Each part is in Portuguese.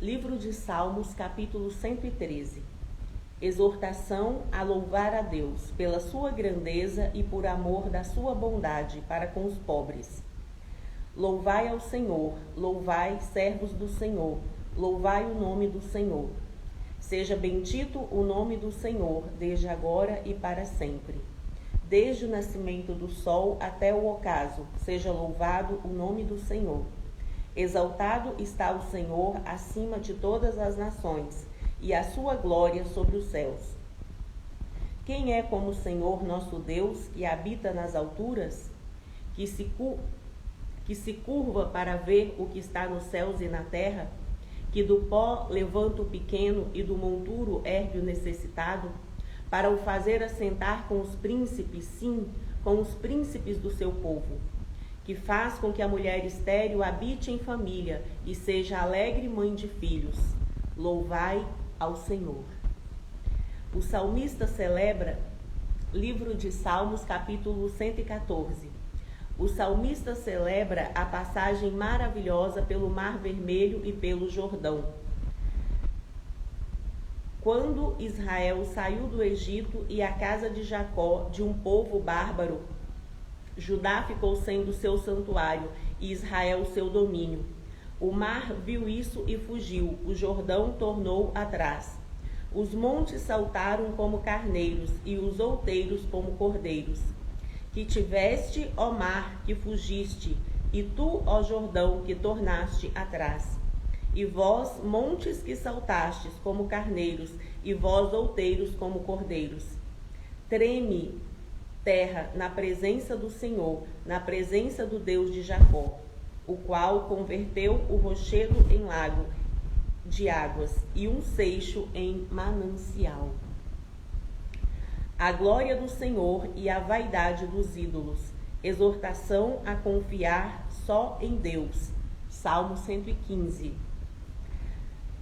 Livro de Salmos, capítulo 113. Exortação a louvar a Deus pela sua grandeza e por amor da sua bondade para com os pobres. Louvai ao Senhor, louvai, servos do Senhor, louvai o nome do Senhor. Seja bendito o nome do Senhor, desde agora e para sempre. Desde o nascimento do sol até o ocaso, seja louvado o nome do Senhor. Exaltado está o Senhor acima de todas as nações, e a sua glória sobre os céus. Quem é como o Senhor nosso Deus, que habita nas alturas, que se curva para ver o que está nos céus e na terra, que do pó levanta o pequeno e do monturo ergue o necessitado, para o fazer assentar com os príncipes, sim, com os príncipes do seu povo, que faz com que a mulher estéril habite em família e seja alegre mãe de filhos. Louvai ao Senhor. O salmista celebra, livro de Salmos, capítulo 114. O salmista celebra a passagem maravilhosa pelo Mar Vermelho e pelo Jordão. Quando Israel saiu do Egito e a casa de Jacó, de um povo bárbaro, Judá ficou sendo seu santuário e Israel seu domínio. O mar viu isso e fugiu, o Jordão tornou atrás. Os montes saltaram como carneiros e os outeiros como cordeiros. Que tiveste, ó mar, que fugiste, e tu, ó Jordão, que tornaste atrás. E vós, montes que saltastes como carneiros, e vós, outeiros, como cordeiros. Treme, terra, na presença do Senhor, na presença do Deus de Jacó, o qual converteu o rochedo em lago de águas e um seixo em manancial. A glória do Senhor e a vaidade dos ídolos. Exortação a confiar só em Deus. Salmo 115.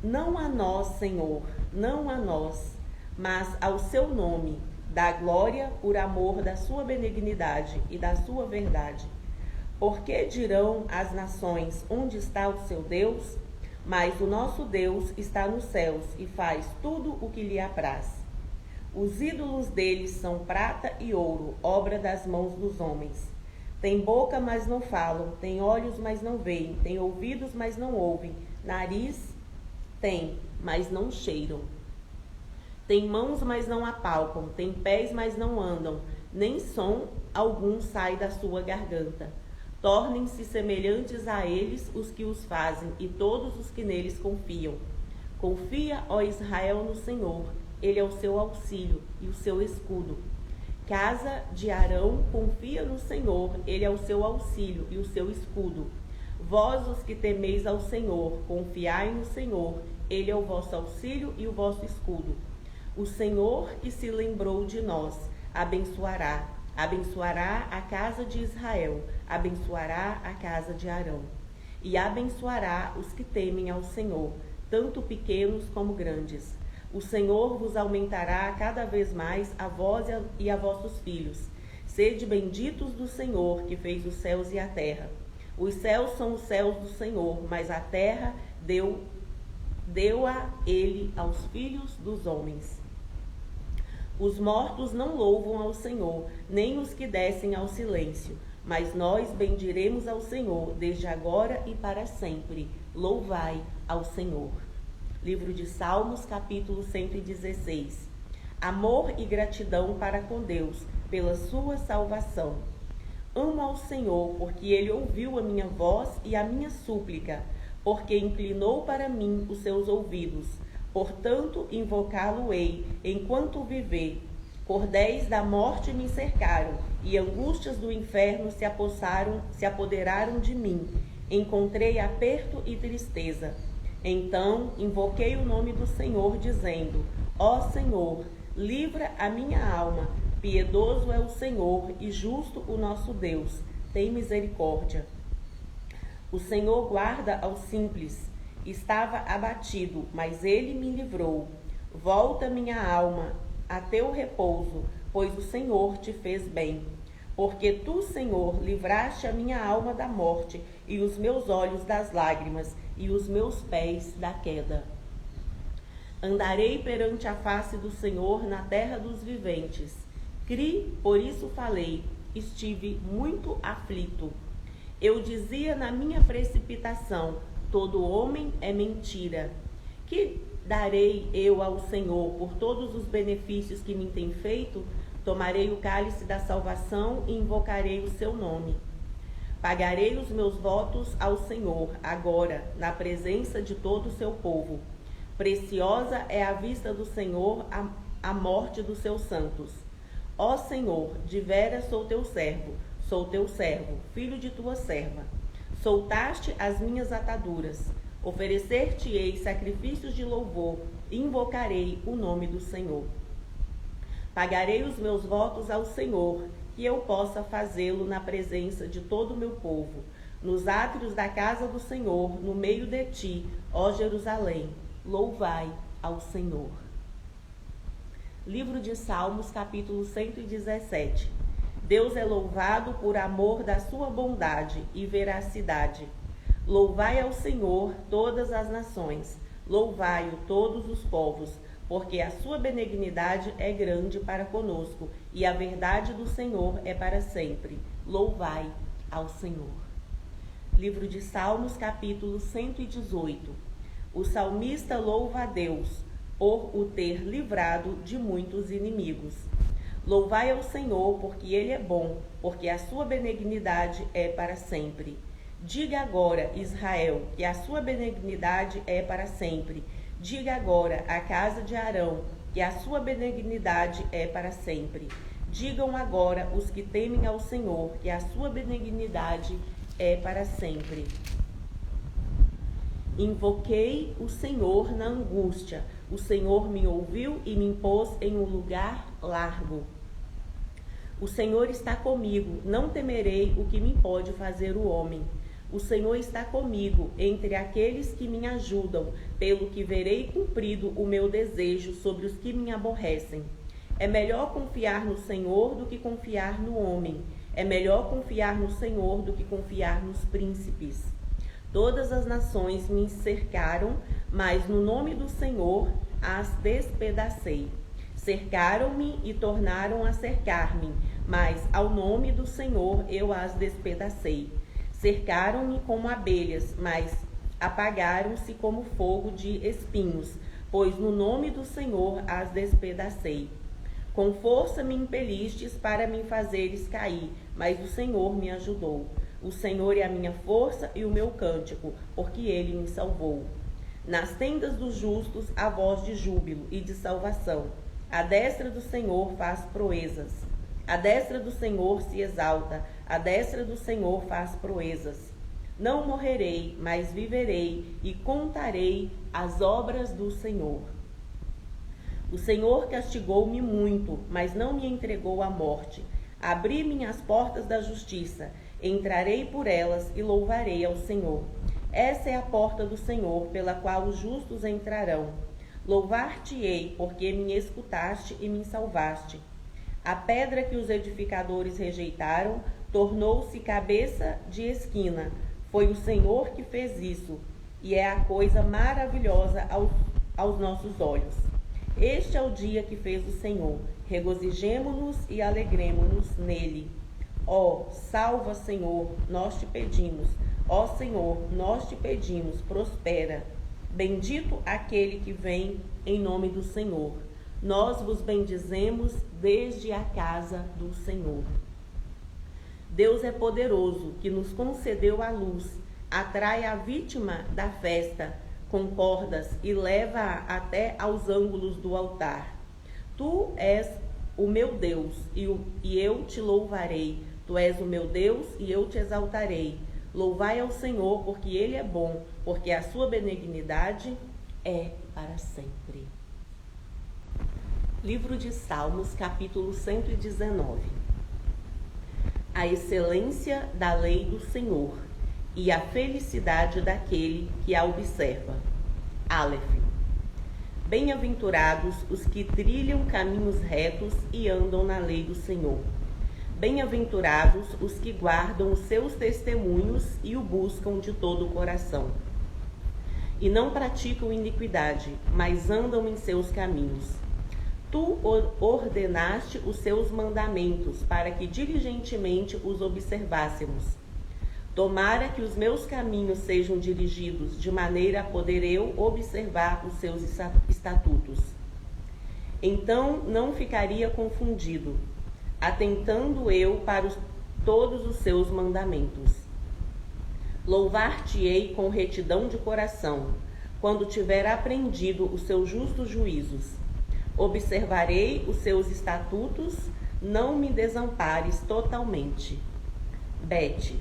Não a nós, Senhor, não a nós, mas ao seu nome, dá glória por amor da sua benignidade e da sua verdade. Porque dirão as nações, onde está o seu Deus? Mas o nosso Deus está nos céus e faz tudo o que lhe apraz. Os ídolos deles são prata e ouro, obra das mãos dos homens. Tem boca, mas não falam, tem olhos, mas não veem, tem ouvidos, mas não ouvem, nariz tem, mas não cheiram. Tem mãos, mas não apalpam, tem pés, mas não andam, nem som algum sai da sua garganta. Tornem-se semelhantes a eles os que os fazem e todos os que neles confiam. Confia, ó Israel, no Senhor, ele é o seu auxílio e o seu escudo. Casa de Arão, confia no Senhor, ele é o seu auxílio e o seu escudo. Vós, os que temeis ao Senhor, confiai no Senhor, ele é o vosso auxílio e o vosso escudo. O Senhor que se lembrou de nós, abençoará a casa de Israel, abençoará a casa de Arão. E abençoará os que temem ao Senhor, tanto pequenos como grandes. O Senhor vos aumentará cada vez mais a vós e a vossos filhos. Sede benditos do Senhor, que fez os céus e a terra. Os céus são os céus do Senhor, mas a terra deu-a ele aos filhos dos homens. Os mortos não louvam ao Senhor, nem os que descem ao silêncio, mas nós bendiremos ao Senhor, desde agora e para sempre. Louvai ao Senhor. Livro de Salmos, capítulo 116. Amor e gratidão para com Deus, pela sua salvação. Amo ao Senhor, porque ele ouviu a minha voz e a minha súplica, porque inclinou para mim os seus ouvidos. Portanto, invocá-lo-ei enquanto viver. Cordéis da morte me cercaram, e angústias do inferno se apoderaram de mim. Encontrei aperto e tristeza. Então invoquei o nome do Senhor, dizendo: Ó Senhor, livra a minha alma. Piedoso é o Senhor e justo o nosso Deus. Tem misericórdia. O Senhor guarda aos simples. Estava abatido, mas ele me livrou. Volta, minha alma, a teu repouso, pois o Senhor te fez bem. Porque tu, Senhor, livraste a minha alma da morte e os meus olhos das lágrimas, e os meus pés da queda. Andarei perante a face do Senhor na terra dos viventes. Cri, por isso falei, estive muito aflito. Eu dizia na minha precipitação, todo homem é mentira. Que darei eu ao Senhor por todos os benefícios que me tem feito? Tomarei o cálice da salvação e invocarei o seu nome. Pagarei os meus votos ao Senhor, agora, na presença de todo o seu povo. Preciosa é à vista do Senhor a morte dos seus santos. Ó Senhor, de veras sou teu servo, filho de tua serva. Soltaste as minhas ataduras. Oferecer-te-ei sacrifícios de louvor, e invocarei o nome do Senhor. Pagarei os meus votos ao Senhor, que eu possa fazê-lo na presença de todo o meu povo, nos átrios da casa do Senhor, no meio de ti, ó Jerusalém. Louvai ao Senhor. Livro de Salmos, capítulo 117. Deus é louvado por amor da sua bondade e veracidade. Louvai ao Senhor todas as nações, louvai-o todos os povos, porque a sua benignidade é grande para conosco, e a verdade do Senhor é para sempre. Louvai ao Senhor. Livro de Salmos, capítulo 118. O salmista louva a Deus por o ter livrado de muitos inimigos. Louvai ao Senhor, porque Ele é bom, porque a sua benignidade é para sempre. Diga agora, Israel, que a sua benignidade é para sempre. Diga agora, a casa de Arão, que a sua benignidade é para sempre. Digam agora os que temem ao Senhor, que a sua benignidade é para sempre. Invoquei o Senhor na angústia. O Senhor me ouviu e me pôs em um lugar largo. O Senhor está comigo, não temerei o que me pode fazer o homem. O Senhor está comigo entre aqueles que me ajudam, pelo que verei cumprido o meu desejo sobre os que me aborrecem. É melhor confiar no Senhor do que confiar no homem. É melhor confiar no Senhor do que confiar nos príncipes. Todas as nações me cercaram, mas no nome do Senhor as despedacei. Cercaram-me e tornaram a cercar-me, mas ao nome do Senhor eu as despedacei. Cercaram-me como abelhas, mas apagaram-se como fogo de espinhos, pois no nome do Senhor as despedacei. Com força me impelistes para me fazeres cair, mas o Senhor me ajudou. O Senhor é a minha força e o meu cântico, porque Ele me salvou. Nas tendas dos justos há voz de júbilo e de salvação. A destra do Senhor faz proezas. A destra do Senhor se exalta. A destra do Senhor faz proezas. Não morrerei, mas viverei e contarei as obras do Senhor. O Senhor castigou-me muito, mas não me entregou à morte. Abri-me as portas da justiça. Entrarei por elas e louvarei ao Senhor. Essa é a porta do Senhor, pela qual os justos entrarão. Louvar-te-ei, porque me escutaste e me salvaste. A pedra que os edificadores rejeitaram tornou-se cabeça de esquina. Foi o Senhor que fez isso, e é a coisa maravilhosa aos nossos olhos. Este é o dia que fez o Senhor. Regozijemo-nos e alegremo-nos nele. Ó, salva, Senhor, nós te pedimos. Ó Senhor, nós te pedimos, prospera. Bendito aquele que vem em nome do Senhor. Nós vos bendizemos desde a casa do Senhor. Deus é poderoso, que nos concedeu a luz, atrai a vítima da festa com cordas e leva-a até aos ângulos do altar. Tu és o meu Deus, e eu te louvarei. Tu és o meu Deus, e eu te exaltarei. Louvai ao Senhor, porque Ele é bom, porque a sua benignidade é para sempre. Livro de Salmos, capítulo 119. A excelência da lei do Senhor e a felicidade daquele que a observa. Aleph. Bem-aventurados os que trilham caminhos retos e andam na lei do Senhor. Bem-aventurados os que guardam os seus testemunhos e o buscam de todo o coração. e não praticam iniquidade, mas andam em seus caminhos. Tu ordenaste os seus mandamentos para que diligentemente os observássemos. Tomara que os meus caminhos sejam dirigidos, de maneira a poder eu observar os seus estatutos. Então não ficaria confundido, atentando eu para todos os seus mandamentos. Louvar-te-ei com retidão de coração, quando tiver aprendido os seus justos juízos. Observarei os seus estatutos, não me desampares totalmente. Bete.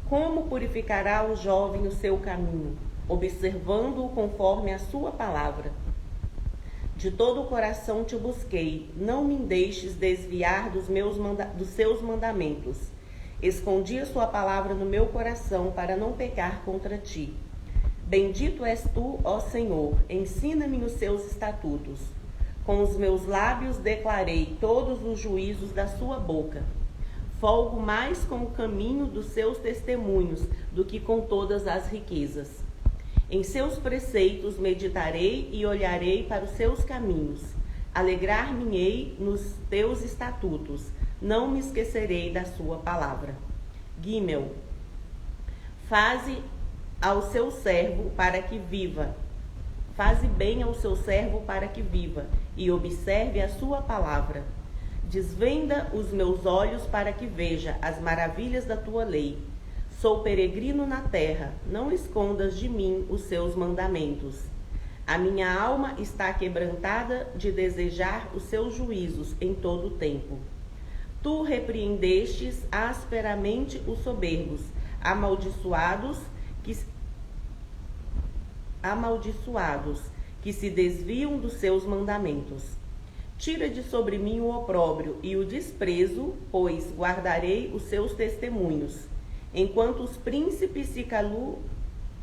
Como purificará o jovem o seu caminho, observando-o conforme a sua palavra? De todo o coração te busquei, não me deixes desviar dos seus mandamentos. Escondi a sua palavra no meu coração para não pecar contra ti. Bendito és tu, ó Senhor, ensina-me os seus estatutos. Com os meus lábios declarei todos os juízos da sua boca. Folgo mais com o caminho dos seus testemunhos do que com todas as riquezas. Em seus preceitos meditarei e olharei para os seus caminhos. Alegrar-me-ei nos teus estatutos. Não me esquecerei da sua palavra. Gimel. Faze ao seu servo para que viva. Faze bem ao seu servo para que viva, e observe a sua palavra. Desvenda os meus olhos para que veja as maravilhas da tua lei. Sou peregrino na terra, não escondas de mim os seus mandamentos. A minha alma está quebrantada de desejar os seus juízos em todo o tempo. Tu repreendestes asperamente os soberbos, amaldiçoados que se desviam dos seus mandamentos. Tira de sobre mim o opróbrio e o desprezo, pois guardarei os seus testemunhos. Enquanto os príncipes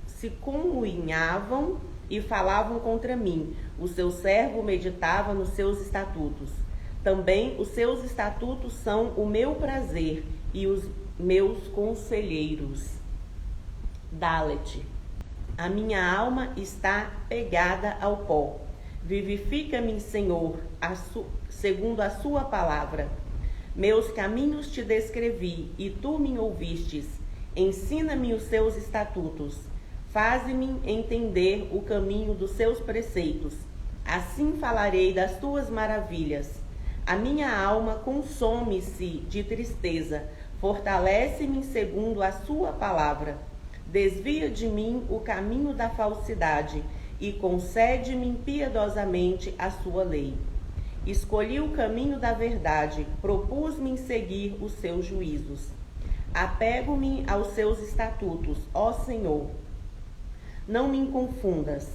se conluinhavam e falavam contra mim, o seu servo meditava nos seus estatutos. Também os seus estatutos são o meu prazer e os meus conselheiros. Dalet. A minha alma está pegada ao pó. Vivifica-me, Senhor, segundo a sua palavra. Meus caminhos te descrevi, e tu me ouvistes. Ensina-me os seus estatutos. Faze-me entender o caminho dos seus preceitos. Assim falarei das tuas maravilhas. A minha alma consome-se de tristeza. Fortalece-me segundo a sua palavra. Desvia de mim o caminho da falsidade e concede-me piedosamente a sua lei. Escolhi o caminho da verdade, propus-me em seguir os seus juízos. Apego-me aos seus estatutos, ó Senhor. Não me confundas.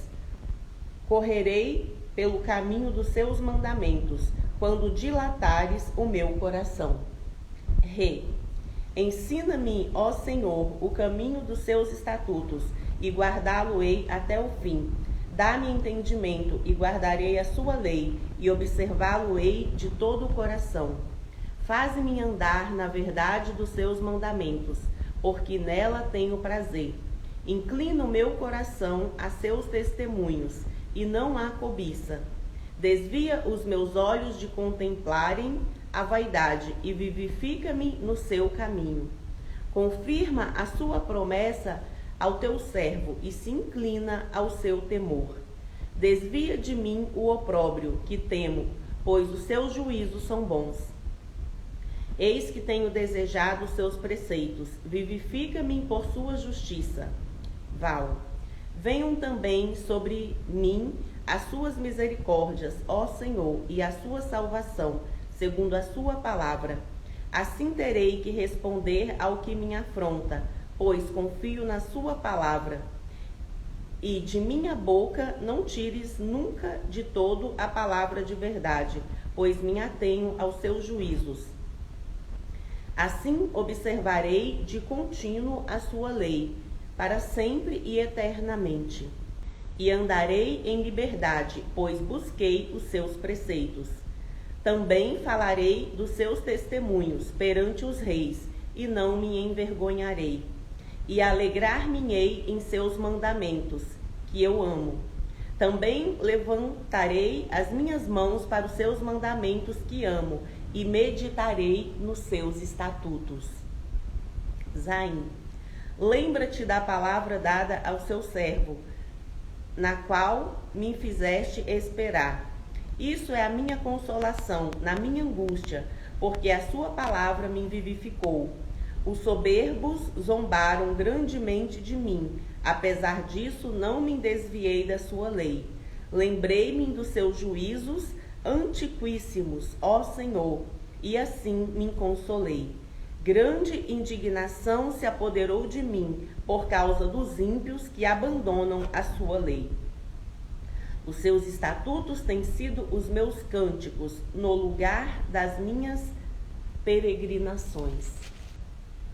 Correrei pelo caminho dos seus mandamentos, quando dilatares o meu coração. Rei. Ensina-me, ó Senhor, o caminho dos seus estatutos, e guardá-lo-ei até o fim. Dá-me entendimento, e guardarei a sua lei, e observá-lo-ei de todo o coração. Faze-me andar na verdade dos seus mandamentos, porque nela tenho prazer. Inclina o meu coração a seus testemunhos, e não há cobiça. Desvia os meus olhos de contemplarem a vaidade, e vivifica-me no seu caminho. Confirma a sua promessa ao teu servo, e se inclina ao seu temor. Desvia de mim o opróbrio, que temo, pois os seus juízos são bons. Eis que tenho desejado os seus preceitos, vivifica-me por sua justiça. Val. Venham também sobre mim as suas misericórdias, ó Senhor, e a sua salvação, segundo a sua palavra. Assim terei que responder ao que me afronta, pois confio na sua palavra. E de minha boca não tires nunca de todo a palavra de verdade, pois me atenho aos seus juízos. Assim observarei de contínuo a sua lei, para sempre e eternamente. E andarei em liberdade, pois busquei os seus preceitos. Também falarei dos seus testemunhos perante os reis, e não me envergonharei. E alegrar-me-ei em seus mandamentos, que eu amo. Também levantarei as minhas mãos para os seus mandamentos que amo e meditarei nos seus estatutos. Zaim, lembra-te da palavra dada ao seu servo, na qual me fizeste esperar. Isso é a minha consolação na minha angústia, porque a sua palavra me vivificou. Os soberbos zombaram grandemente de mim. Apesar disso, não me desviei da sua lei. Lembrei-me dos seus juízos antiquíssimos, ó Senhor, e assim me consolei. Grande indignação se apoderou de mim por causa dos ímpios que abandonam a sua lei. Os seus estatutos têm sido os meus cânticos no lugar das minhas peregrinações.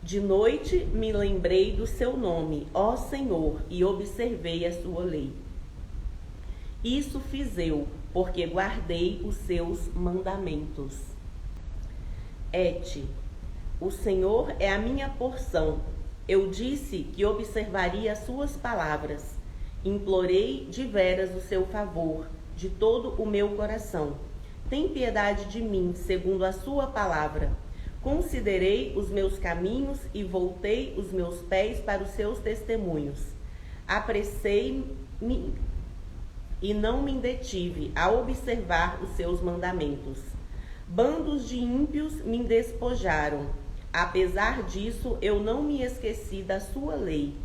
De noite me lembrei do seu nome, ó Senhor, e observei a sua lei. Isso fiz eu, porque guardei os seus mandamentos. Et, o Senhor é a minha porção. Eu disse que observaria as suas palavras. Implorei de veras o seu favor, de todo o meu coração. Tem piedade de mim, segundo a sua palavra. Considerei os meus caminhos e voltei os meus pés para os seus testemunhos. Apressei-me e não me detive a observar os seus mandamentos. Bandos de ímpios me despojaram. Apesar disso, eu não me esqueci da sua lei.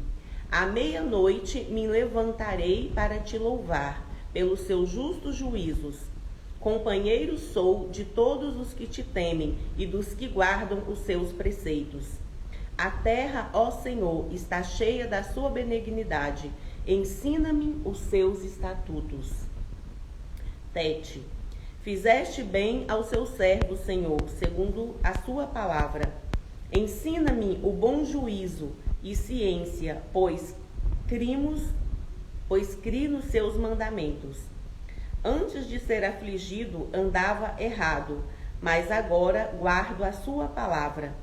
À meia-noite me levantarei para te louvar, pelos seus justos juízos. Companheiro sou de todos os que te temem e dos que guardam os seus preceitos. A terra, ó Senhor, está cheia da sua benignidade. Ensina-me os seus estatutos. Tete, fizeste bem ao seu servo, Senhor, segundo a sua palavra. Ensina-me o bom juízo e ciência, pois crio nos seus mandamentos. Antes de ser afligido, andava errado, mas agora guardo a sua palavra.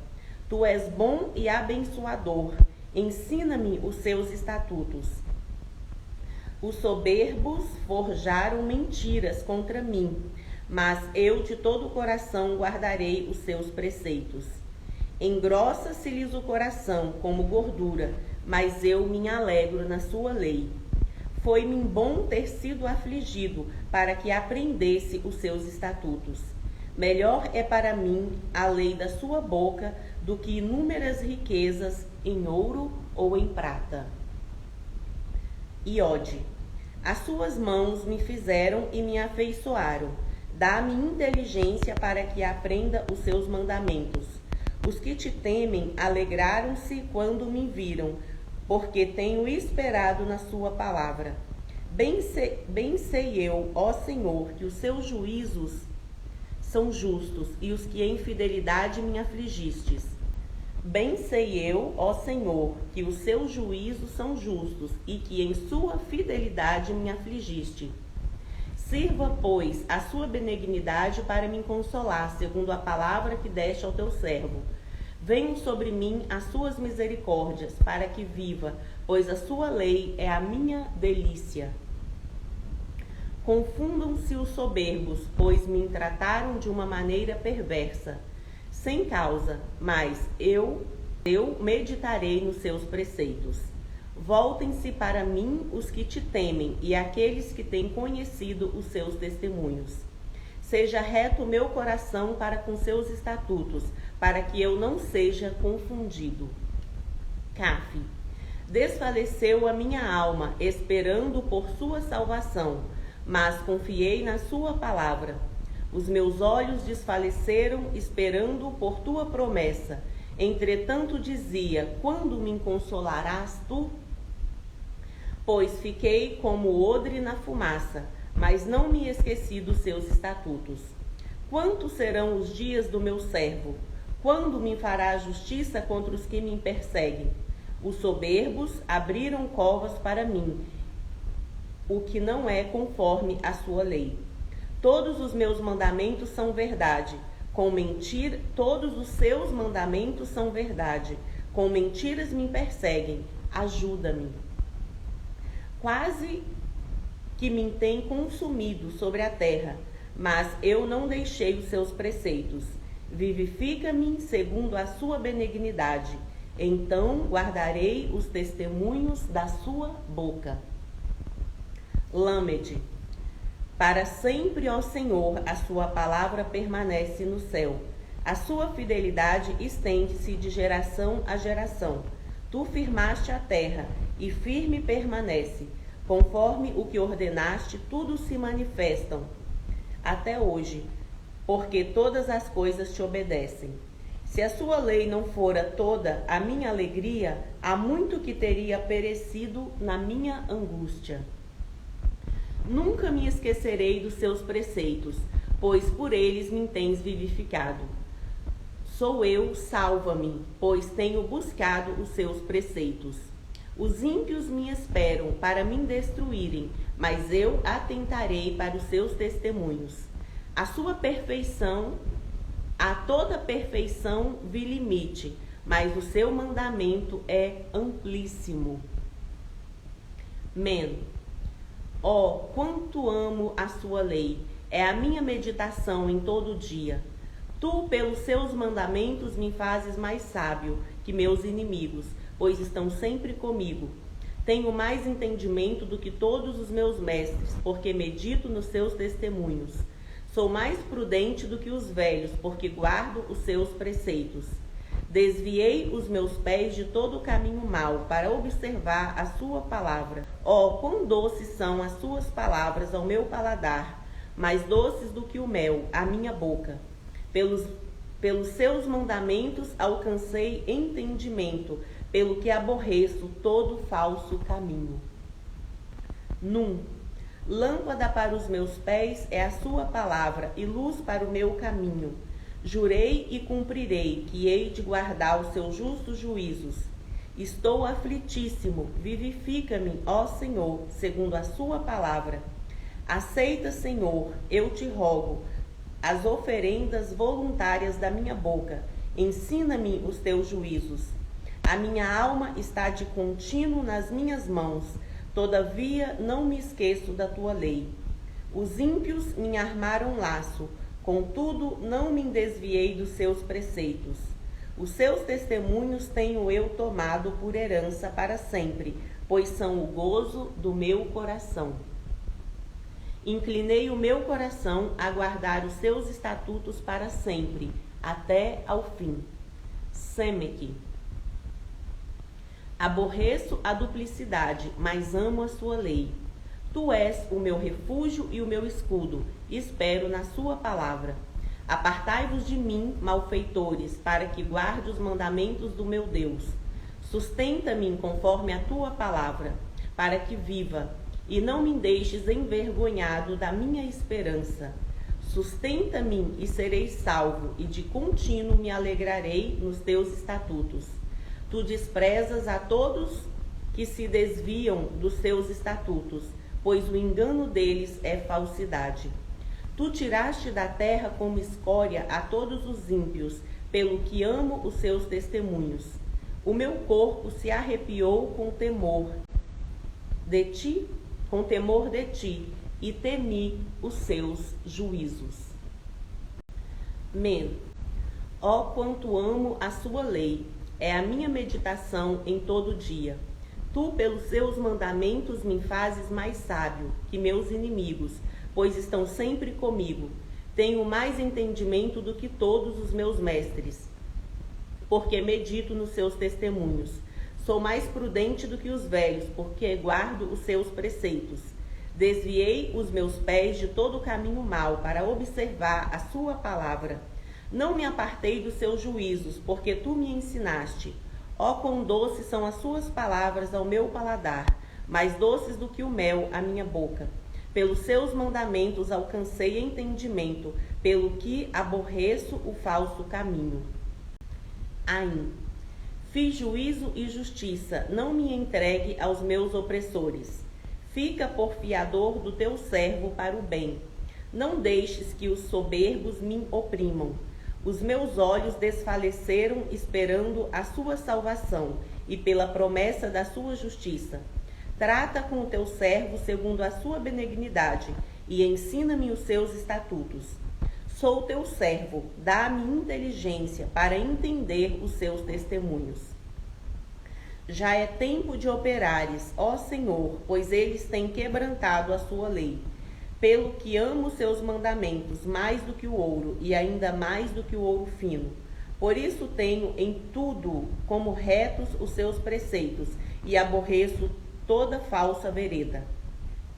Tu és bom e abençoador. Ensina-me os seus estatutos. Os soberbos forjaram mentiras contra mim, mas eu de todo o coração guardarei os seus preceitos. Engrossa-se-lhes o coração como gordura, mas eu me alegro na sua lei. Foi-me bom ter sido afligido, para que aprendesse os seus estatutos. Melhor é para mim a lei da sua boca do que inúmeras riquezas em ouro ou em prata. Iode, as suas mãos me fizeram e me afeiçoaram. Dá-me inteligência para que aprenda os seus mandamentos. Os que te temem alegraram-se quando me viram, porque tenho esperado na sua palavra. Bem sei eu, ó Senhor, que os seus juízos são justos e os que em fidelidade me afligistes. Bem sei eu, ó Senhor, que os seus juízos são justos e que em sua fidelidade me afligiste. Sirva, pois, a sua benignidade para me consolar, segundo a palavra que deste ao teu servo. Venham sobre mim as suas misericórdias, para que viva, pois a sua lei é a minha delícia. Confundam-se os soberbos, pois me trataram de uma maneira perversa, sem causa, mas eu meditarei nos seus preceitos. Voltem-se para mim os que te temem e aqueles que têm conhecido os seus testemunhos. Seja reto o meu coração para com seus estatutos, para que eu não seja confundido. Caf. Desfaleceu a minha alma, esperando por sua salvação, mas confiei na sua palavra. Os meus olhos desfaleceram, esperando por tua promessa. Entretanto dizia, quando me consolarás tu? Pois fiquei como odre na fumaça, mas não me esqueci dos seus estatutos. Quantos serão os dias do meu servo? Quando me fará justiça contra os que me perseguem? Os soberbos abriram covas para mim, o que não é conforme a sua lei. Todos os meus mandamentos são verdade. Com mentira, todos os seus mandamentos são verdade. Com mentiras me perseguem. Ajuda-me. Quase que me tem consumido sobre a terra, mas eu não deixei os seus preceitos. Vivifica-me segundo a sua benignidade, então guardarei os testemunhos da sua boca. Lâmede. Para sempre, ó Senhor, a sua palavra permanece no céu. A sua fidelidade estende-se de geração a geração. Tu firmaste a terra, e firme permanece. Conforme o que ordenaste, tudo se manifestam até hoje, porque todas as coisas te obedecem. Se a sua lei não fora toda a minha alegria, há muito que teria perecido na minha angústia. Nunca me esquecerei dos seus preceitos, pois por eles me tens vivificado. Sou eu, salva-me, pois tenho buscado os seus preceitos. Os ímpios me esperam para me destruírem, mas eu atentarei para os seus testemunhos. A sua perfeição, a toda perfeição vi limite, mas o seu mandamento é amplíssimo. Ó, quanto amo a sua lei, é a minha meditação em todo dia. Tu, pelos seus mandamentos, me fazes mais sábio que meus inimigos, pois estão sempre comigo. Tenho mais entendimento do que todos os meus mestres, porque medito nos seus testemunhos. Sou mais prudente do que os velhos, porque guardo os seus preceitos. Desviei os meus pés de todo o caminho mau, para observar a sua palavra. Ó, quão doces são as suas palavras ao meu paladar, mais doces do que o mel à minha boca. Pelos seus mandamentos alcancei entendimento, pelo que aborreço todo falso caminho. Lâmpada para os meus pés é a sua palavra e luz para o meu caminho. Jurei e cumprirei que hei de guardar os seus justos juízos. Estou aflitíssimo, vivifica-me, ó Senhor, segundo a sua palavra. Aceita, Senhor, eu te rogo, as oferendas voluntárias da minha boca. Ensina-me os teus juízos. A minha alma está de contínuo nas minhas mãos, todavia não me esqueço da tua lei. Os ímpios me armaram laço, contudo não me desviei dos seus preceitos. Os seus testemunhos tenho eu tomado por herança para sempre, pois são o gozo do meu coração. Inclinei o meu coração a guardar os seus estatutos para sempre, até ao fim. Semeque. Aborreço a duplicidade, mas amo a sua lei. Tu és o meu refúgio e o meu escudo, espero na sua palavra. Apartai-vos de mim, malfeitores, para que guarde os mandamentos do meu Deus. Sustenta-me conforme a tua palavra, para que viva, e não me deixes envergonhado da minha esperança. Sustenta-me e serei salvo, e de contínuo me alegrarei nos teus estatutos. Tu desprezas a todos que se desviam dos teus estatutos, pois o engano deles é falsidade. Tu tiraste da terra como escória a todos os ímpios, pelo que amo os seus testemunhos. O meu corpo se arrepiou com temor de ti, e temi os seus juízos. Ó, quanto amo a sua lei, é a minha meditação em todo dia. Tu, pelos seus mandamentos, me fazes mais sábio que meus inimigos, pois estão sempre comigo. Tenho mais entendimento do que todos os meus mestres, porque medito nos seus testemunhos. Sou mais prudente do que os velhos, porque guardo os seus preceitos. Desviei os meus pés de todo o caminho mau, para observar a sua palavra. Não me apartei dos seus juízos, porque tu me ensinaste. Ó, quão doces são as suas palavras ao meu paladar, mais doces do que o mel à minha boca. Pelos seus mandamentos alcancei entendimento, pelo que aborreço o falso caminho. Fiz juízo e justiça, não me entregue aos meus opressores. Fica por fiador do teu servo para o bem. Não deixes que os soberbos me oprimam. Os meus olhos desfaleceram esperando a sua salvação e pela promessa da sua justiça. Trata com o teu servo segundo a sua benignidade e ensina-me os seus estatutos. Sou teu servo, dá-me inteligência para entender os seus testemunhos. Já é tempo de operares, ó Senhor, pois eles têm quebrantado a sua lei. Pelo que amo os seus mandamentos mais do que o ouro, e ainda mais do que o ouro fino. Por isso tenho em tudo como retos os seus preceitos, e aborreço toda falsa vereda.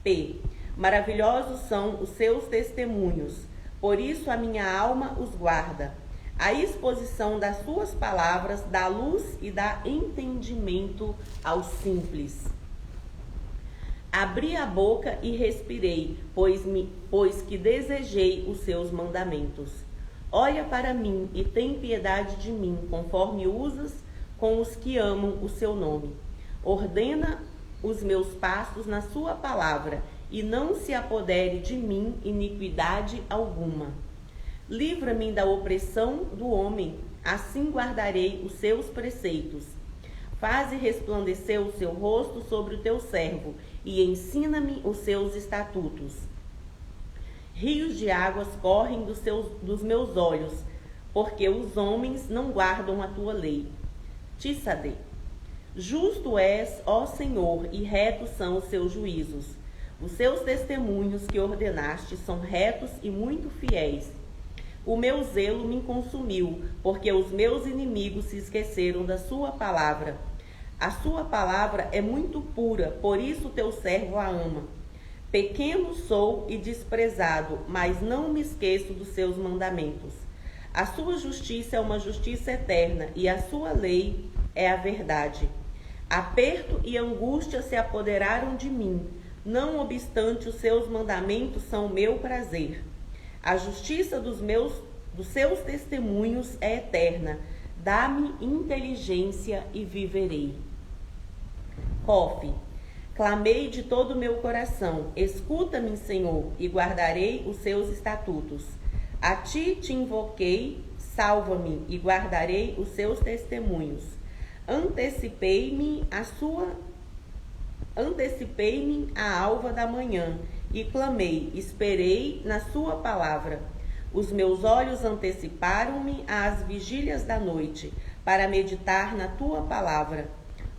P. Maravilhosos são os seus testemunhos, por isso a minha alma os guarda. A exposição das suas palavras dá luz e dá entendimento aos simples. Abri a boca e respirei, pois que desejei os seus mandamentos. Olha para mim e tem piedade de mim, conforme usas com os que amam o seu nome. Ordena os meus passos na sua palavra, e não se apodere de mim iniquidade alguma. Livra-me da opressão do homem, assim guardarei os seus preceitos. Faze resplandecer o seu rosto sobre o teu servo, e ensina-me os seus estatutos. Rios de águas correm dos meus olhos, porque os homens não guardam a tua lei. Tísade. Justo és, ó Senhor, e retos são os seus juízos. Os seus testemunhos que ordenaste são retos e muito fiéis. O meu zelo me consumiu, porque os meus inimigos se esqueceram da sua palavra. A sua palavra é muito pura, por isso teu servo a ama. Pequeno sou e desprezado, mas não me esqueço dos seus mandamentos. A sua justiça é uma justiça eterna, e a sua lei é a verdade. Aperto e angústia se apoderaram de mim, não obstante os seus mandamentos são meu prazer. A justiça dos seus testemunhos é eterna. Dá-me inteligência e viverei. Cof. Clamei de todo o meu coração. Escuta-me, Senhor, e guardarei os seus estatutos. A ti te invoquei, salva-me e guardarei os seus testemunhos. Antecipei-me à alva da manhã e clamei, esperei na sua palavra. Os meus olhos anteciparam-me às vigílias da noite, para meditar na tua palavra.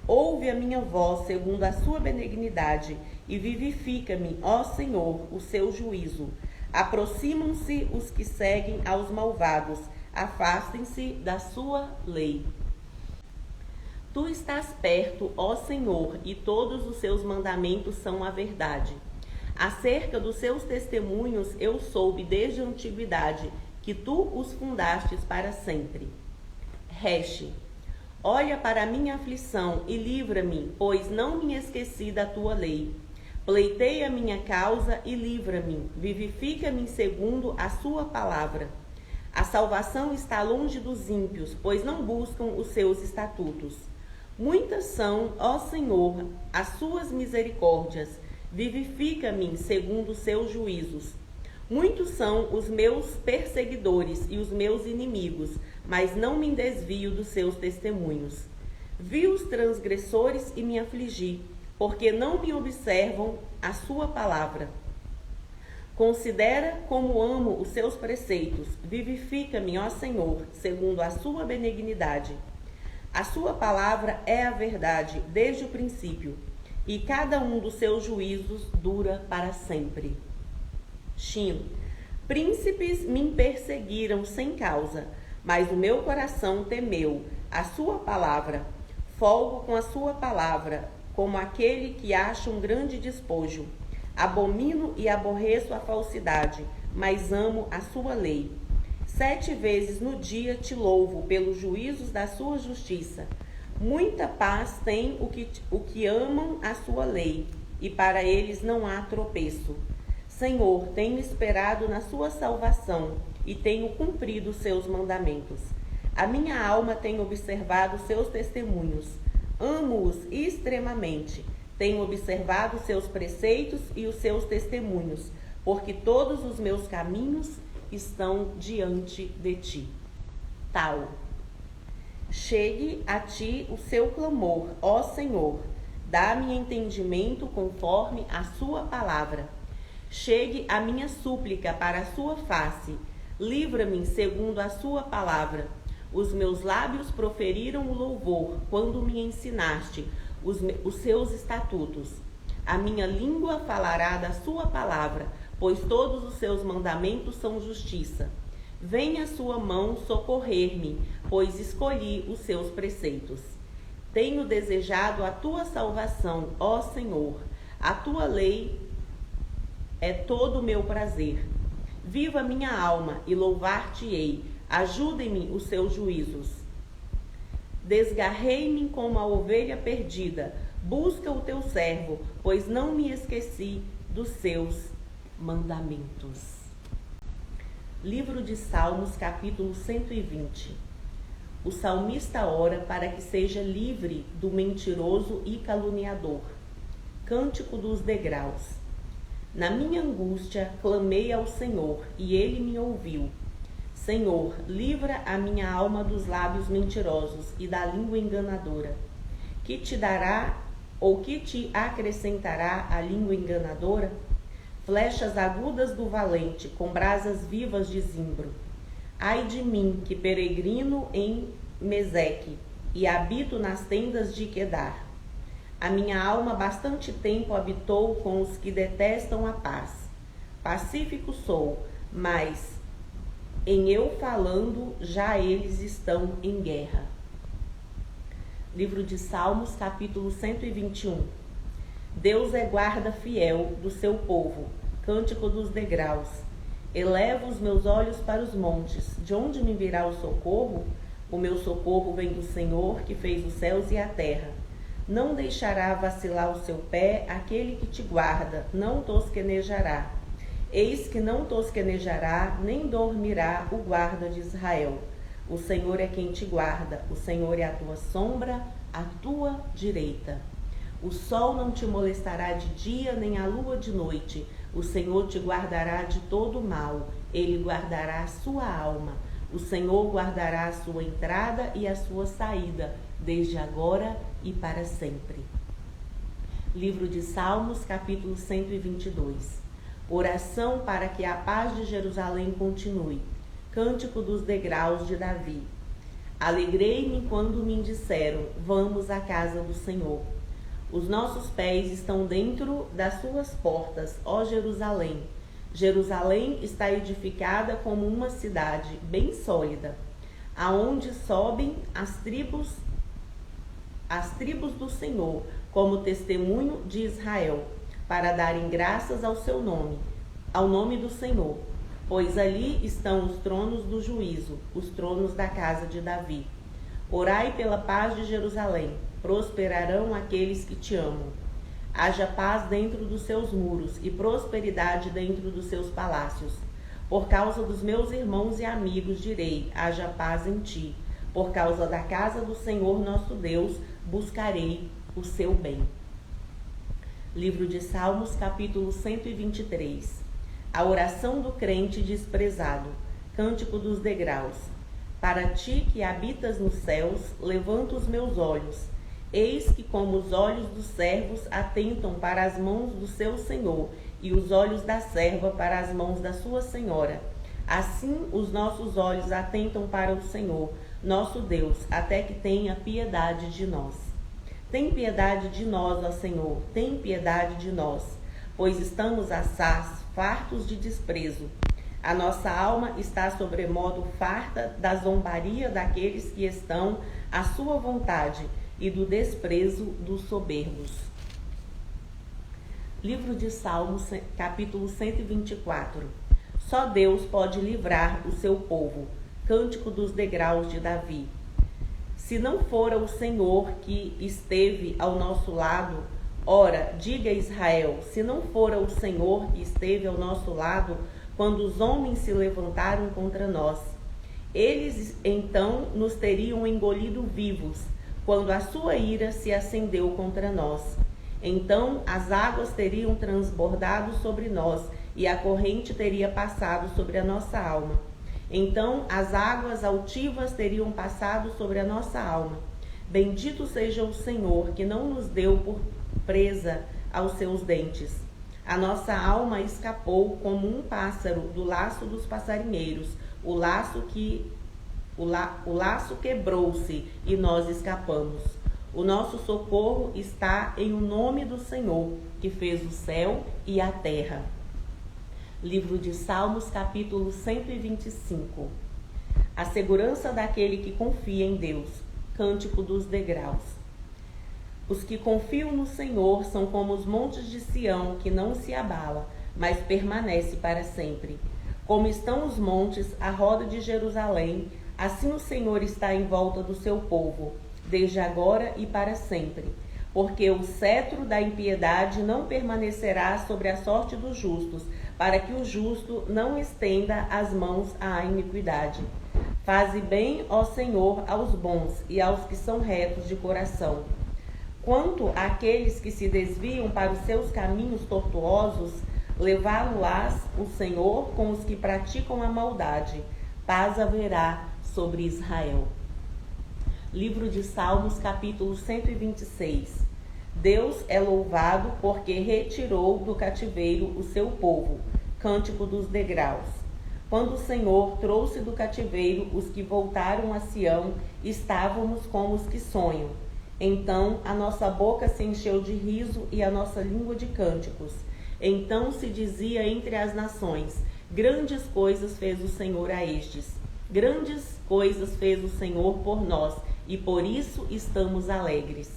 Ouve a minha voz segundo a sua benignidade, e vivifica-me, ó Senhor, o seu juízo. Aproximam-se os que seguem aos malvados, afastem-se da sua lei. Tu estás perto, ó Senhor, e todos os seus mandamentos são a verdade. Acerca dos seus testemunhos eu soube desde a antiguidade, que tu os fundastes para sempre. Resh. Olha para a minha aflição e livra-me, pois não me esqueci da tua lei. Pleiteia a minha causa e livra-me, vivifica-me segundo a sua palavra. A salvação está longe dos ímpios, pois não buscam os seus estatutos. Muitas são, ó Senhor, as suas misericórdias, vivifica-me segundo os seus juízos. Muitos são os meus perseguidores e os meus inimigos, mas não me desvio dos seus testemunhos. Vi os transgressores e me afligi, porque não me observam a sua palavra. Considera como amo os seus preceitos, vivifica-me, ó Senhor, segundo a sua benignidade. A sua palavra é a verdade desde o princípio, e cada um dos seus juízos dura para sempre. Shin. Príncipes me perseguiram sem causa, mas o meu coração temeu a sua palavra. Folgo com a sua palavra, como aquele que acha um grande despojo. Abomino e aborreço a falsidade, mas amo a sua lei. 7 vezes no dia te louvo pelos juízos da sua justiça. Muita paz tem o que amam a sua lei, e para eles não há tropeço. Senhor, tenho esperado na sua salvação e tenho cumprido os seus mandamentos. A minha alma tem observado os seus testemunhos. Amo-os extremamente. Tenho observado os seus preceitos e os seus testemunhos, porque todos os meus caminhos estão diante de ti. Tal. Chegue a ti o seu clamor, ó Senhor. Dá-me entendimento conforme a sua palavra. Chegue a minha súplica para a sua face. Livra-me segundo a sua palavra. Os meus lábios proferiram o louvor quando me ensinaste os seus estatutos. A minha língua falará da sua palavra, pois todos os seus mandamentos são justiça. Venha a sua mão socorrer-me, pois escolhi os seus preceitos. Tenho desejado a tua salvação, ó Senhor. A tua lei é todo o meu prazer. Viva minha alma e louvar-te-ei. Ajudem-me os seus juízos. Desgarrei-me como a ovelha perdida. Busca o teu servo, pois não me esqueci dos seus mandamentos. Livro de Salmos, capítulo 120. O salmista ora para que seja livre do mentiroso e caluniador. Cântico dos degraus. Na minha angústia, clamei ao Senhor, e ele me ouviu. Senhor, livra a minha alma dos lábios mentirosos e da língua enganadora. Que te dará ou que te acrescentará a língua enganadora? Flechas agudas do valente, com brasas vivas de zimbro. Ai de mim, que peregrino em Meseque, e habito nas tendas de Quedar. A minha alma bastante tempo habitou com os que detestam a paz. Pacífico sou, mas em eu falando, já eles estão em guerra. Livro de Salmos, capítulo 121. Deus é guarda fiel do seu povo. Cântico dos degraus. Elevo os meus olhos para os montes. De onde me virá o socorro? O meu socorro vem do Senhor, que fez os céus e a terra. Não deixará vacilar o seu pé aquele que te guarda, não tosquenejará. Eis que não tosquenejará, nem dormirá o guarda de Israel. O Senhor é quem te guarda, o Senhor é a tua sombra, a tua direita. O sol não te molestará de dia, nem a lua de noite. O Senhor te guardará de todo mal, ele guardará a sua alma. O Senhor guardará a sua entrada e a sua saída, desde agora e para sempre. Livro de Salmos, capítulo 122. Oração para que a paz de Jerusalém continue. Cântico dos degraus de Davi. Alegrei-me quando me disseram, vamos à casa do Senhor. Os nossos pés estão dentro das suas portas, ó Jerusalém. Jerusalém está edificada como uma cidade bem sólida, aonde sobem as tribos do Senhor, como testemunho de Israel, para darem graças ao seu nome, ao nome do Senhor. Pois ali estão os tronos do juízo, os tronos da casa de Davi. Orai pela paz de Jerusalém, prosperarão aqueles que te amam. Haja paz dentro dos seus muros e prosperidade dentro dos seus palácios. Por causa dos meus irmãos e amigos direi, haja paz em ti. Por causa da casa do Senhor nosso Deus, buscarei o seu bem. Livro de Salmos, capítulo 123. A oração do crente desprezado. Cântico dos degraus. Para ti que habitas nos céus, levanto os meus olhos. Eis que como os olhos dos servos atentam para as mãos do seu senhor, e os olhos da serva para as mãos da sua senhora. Assim os nossos olhos atentam para o Senhor, nosso Deus, até que tenha piedade de nós. Tem piedade de nós, ó Senhor, tem piedade de nós, pois estamos assaz, fartos de desprezo. A nossa alma está sobremodo farta da zombaria daqueles que estão à sua vontade e do desprezo dos soberbos. Livro de Salmos, capítulo 124. Só Deus pode livrar o seu povo. Cântico dos degraus de Davi. Se não fora o Senhor que esteve ao nosso lado, ora, diga a Israel, se não fora o Senhor que esteve ao nosso lado, quando os homens se levantaram contra nós, eles então nos teriam engolido vivos, quando a sua ira se acendeu contra nós. Então as águas teriam transbordado sobre nós, e a corrente teria passado sobre a nossa alma. Então as águas altivas teriam passado sobre a nossa alma. Bendito seja o Senhor, que não nos deu presa aos seus dentes. A nossa alma escapou como um pássaro do laço dos passarinheiros. O laço quebrou-se e nós escapamos. O nosso socorro está em o nome do Senhor, que fez o céu e a terra. Livro de Salmos, capítulo 125. A segurança daquele que confia em Deus. Cântico dos degraus. Os que confiam no Senhor são como os montes de Sião, que não se abala, mas permanece para sempre. Como estão os montes à roda de Jerusalém, assim o Senhor está em volta do seu povo, desde agora e para sempre. Porque o cetro da impiedade não permanecerá sobre a sorte dos justos, para que o justo não estenda as mãos à iniquidade. Faze bem, ó Senhor, aos bons e aos que são retos de coração. Quanto àqueles que se desviam para os seus caminhos tortuosos, levá-lo-ás o Senhor com os que praticam a maldade. Paz haverá sobre Israel. Livro de Salmos, capítulo 126. Deus é louvado porque retirou do cativeiro o seu povo. Cântico dos degraus. Quando o Senhor trouxe do cativeiro os que voltaram a Sião, estávamos como os que sonham. Então a nossa boca se encheu de riso e a nossa língua de cânticos. Então se dizia entre as nações: grandes coisas fez o Senhor a estes. Grandes coisas fez o Senhor por nós, e por isso estamos alegres.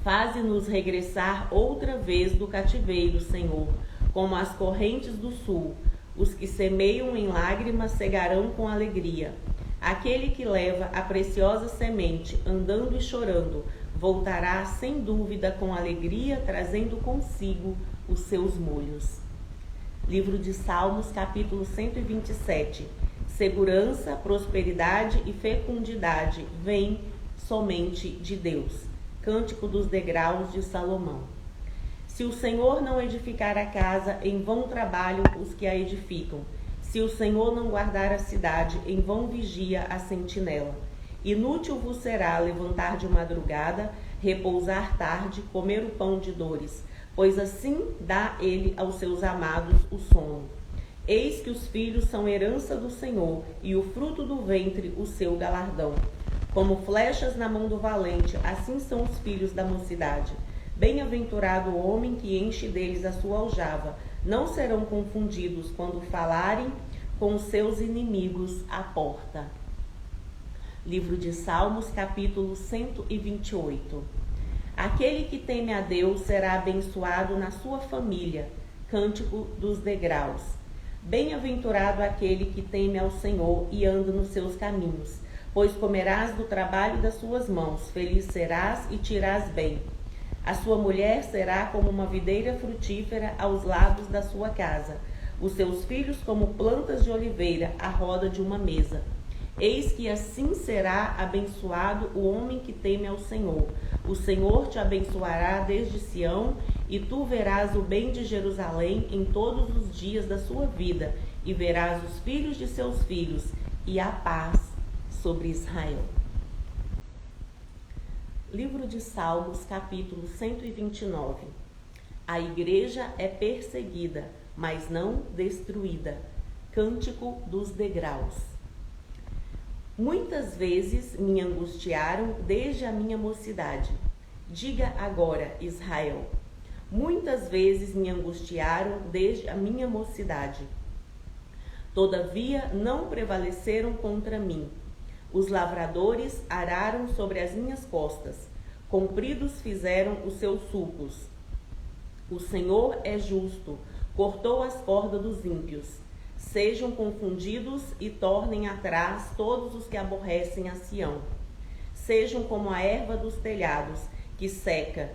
Faze-nos regressar outra vez do cativeiro, Senhor, como as correntes do sul. Os que semeiam em lágrimas cegarão com alegria. Aquele que leva a preciosa semente, andando e chorando, voltará sem dúvida com alegria, trazendo consigo os seus molhos. Livro de Salmos, capítulo 127. Segurança, prosperidade e fecundidade vêm somente de Deus. Cântico dos degraus de Salomão. Se o Senhor não edificar a casa, em vão trabalham os que a edificam. Se o Senhor não guardar a cidade, em vão vigia a sentinela. Inútil vos será levantar de madrugada, repousar tarde, comer o pão de dores, pois assim dá ele aos seus amados o sono. Eis que os filhos são herança do Senhor, e o fruto do ventre o seu galardão. Como flechas na mão do valente, assim são os filhos da mocidade. Bem-aventurado o homem que enche deles a sua aljava. Não serão confundidos quando falarem com os seus inimigos à porta. Livro de Salmos, capítulo 128. Aquele que teme a Deus será abençoado na sua família. Cântico dos degraus. Bem-aventurado aquele que teme ao Senhor e anda nos seus caminhos, pois comerás do trabalho das suas mãos, feliz serás e te irás bem. A sua mulher será como uma videira frutífera aos lados da sua casa, os seus filhos como plantas de oliveira à roda de uma mesa. Eis que assim será abençoado o homem que teme ao Senhor. O Senhor te abençoará desde Sião, e tu verás o bem de Jerusalém em todos os dias da sua vida, e verás os filhos de seus filhos, e a paz sobre Israel. Livro de Salmos, capítulo 129. A igreja é perseguida, mas não destruída. Cântico dos degraus. Muitas vezes me angustiaram desde a minha mocidade. Diga agora, Israel. Muitas vezes me angustiaram desde a minha mocidade. Todavia não prevaleceram contra mim. Os lavradores araram sobre as minhas costas. Compridos fizeram os seus sulcos. O Senhor é justo, cortou as cordas dos ímpios. Sejam confundidos e tornem atrás todos os que aborrecem a Sião. Sejam como a erva dos telhados, que seca,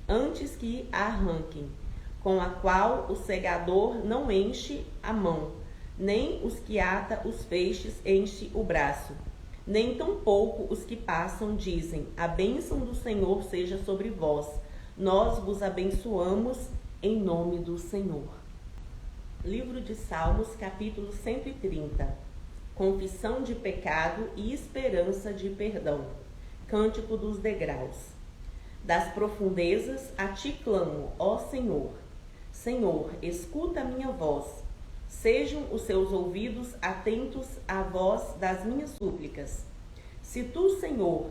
antes que a arranquem, com a qual o segador não enche a mão, nem os que ata os feixes enche o braço. Nem tampouco os que passam dizem: a bênção do Senhor seja sobre vós. Nós vos abençoamos em nome do Senhor. Livro de Salmos, capítulo 130. Confissão de pecado e esperança de perdão. Cântico dos degraus. Das profundezas a ti clamo, ó Senhor. Senhor, escuta a minha voz. Sejam os seus ouvidos atentos à voz das minhas súplicas. Se tu, Senhor,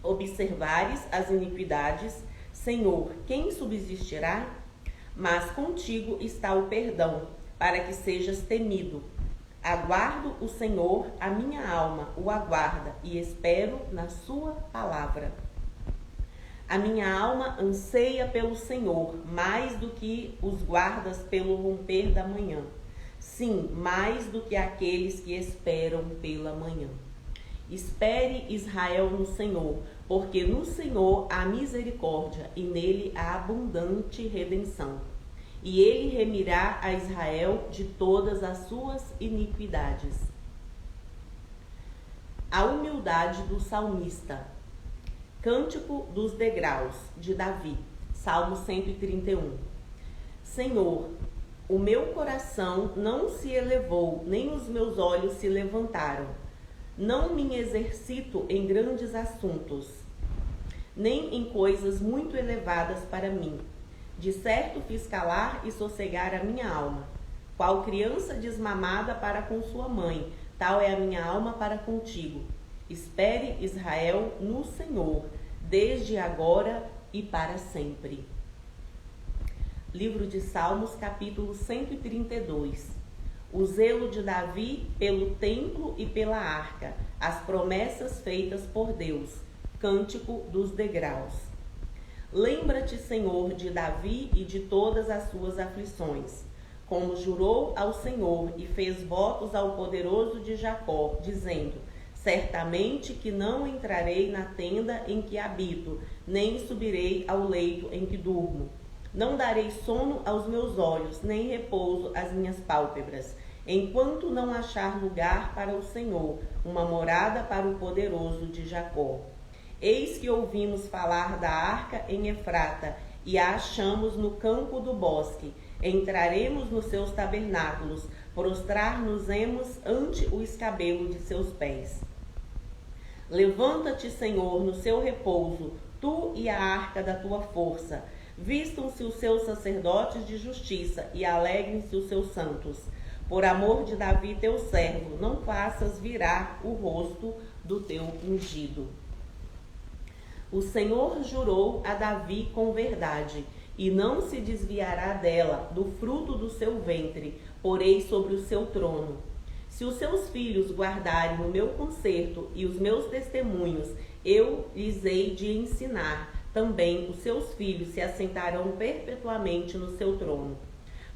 observares as iniquidades, Senhor, quem subsistirá? Mas contigo está o perdão, para que sejas temido. Aguardo o Senhor, a minha alma o aguarda, e espero na sua palavra. A minha alma anseia pelo Senhor, mais do que os guardas pelo romper da manhã. Sim, mais do que aqueles que esperam pela manhã. Espere, Israel, no Senhor, porque no Senhor há misericórdia e nele há abundante redenção. E ele remirá a Israel de todas as suas iniquidades. A humildade do salmista. Cântico dos degraus, de Davi, Salmo 131. Senhor, o meu coração não se elevou, nem os meus olhos se levantaram. Não me exercito em grandes assuntos, nem em coisas muito elevadas para mim. De certo fiz calar e sossegar a minha alma. Qual criança desmamada para com sua mãe, tal é a minha alma para contigo. Espere, Israel, no Senhor, desde agora e para sempre. Livro de Salmos, capítulo 132. O zelo de Davi pelo templo e pela arca, as promessas feitas por Deus. Cântico dos degraus. Lembra-te, Senhor, de Davi e de todas as suas aflições, como jurou ao Senhor e fez votos ao poderoso de Jacó, dizendo: certamente que não entrarei na tenda em que habito, nem subirei ao leito em que durmo. Não darei sono aos meus olhos, nem repouso às minhas pálpebras, enquanto não achar lugar para o Senhor, uma morada para o poderoso de Jacó. Eis que ouvimos falar da arca em Efrata, e a achamos no campo do bosque. Entraremos nos seus tabernáculos, prostrar-nos-emos ante o escabelo de seus pés. Levanta-te, Senhor, no seu repouso, tu e a arca da tua força. Vistam-se os seus sacerdotes de justiça e alegrem-se os seus santos. Por amor de Davi, teu servo, não faças virar o rosto do teu ungido. O Senhor jurou a Davi com verdade, e não se desviará dela, do fruto do seu ventre, porei sobre o seu trono. Se os seus filhos guardarem o meu conserto e os meus testemunhos, eu lhes hei de ensinar. Também os seus filhos se assentarão perpetuamente no seu trono.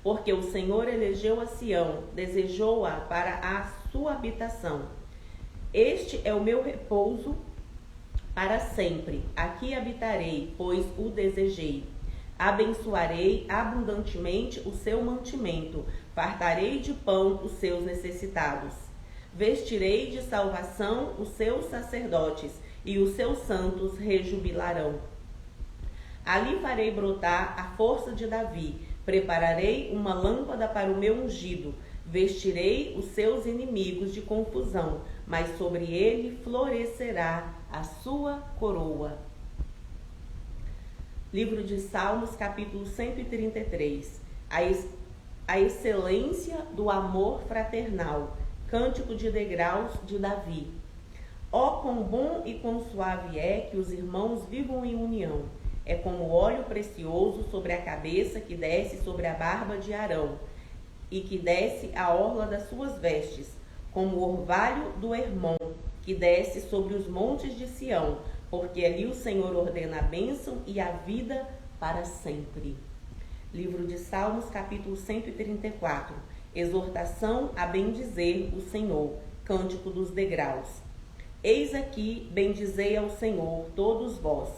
Porque o Senhor elegeu a Sião, desejou-a para a sua habitação. Este é o meu repouso para sempre. Aqui habitarei, pois o desejei. Abençoarei abundantemente o seu mantimento, fartarei de pão os seus necessitados. Vestirei de salvação os seus sacerdotes, e os seus santos rejubilarão. Ali farei brotar a força de Davi, prepararei uma lâmpada para o meu ungido, vestirei os seus inimigos de confusão, mas sobre ele florescerá a sua coroa. Livro de Salmos, capítulo 133. A excelência do amor fraternal. Cântico de degraus de Davi. Ó, quão bom e quão suave é que os irmãos vivam em união. É como óleo precioso sobre a cabeça que desce sobre a barba de Arão, e que desce a orla das suas vestes, como o orvalho do Hermon, que desce sobre os montes de Sião, porque ali o Senhor ordena a bênção e a vida para sempre. Livro de Salmos, capítulo 134. Exortação a bendizer o Senhor. Cântico dos degraus. Eis aqui, bendizei ao Senhor, todos vós,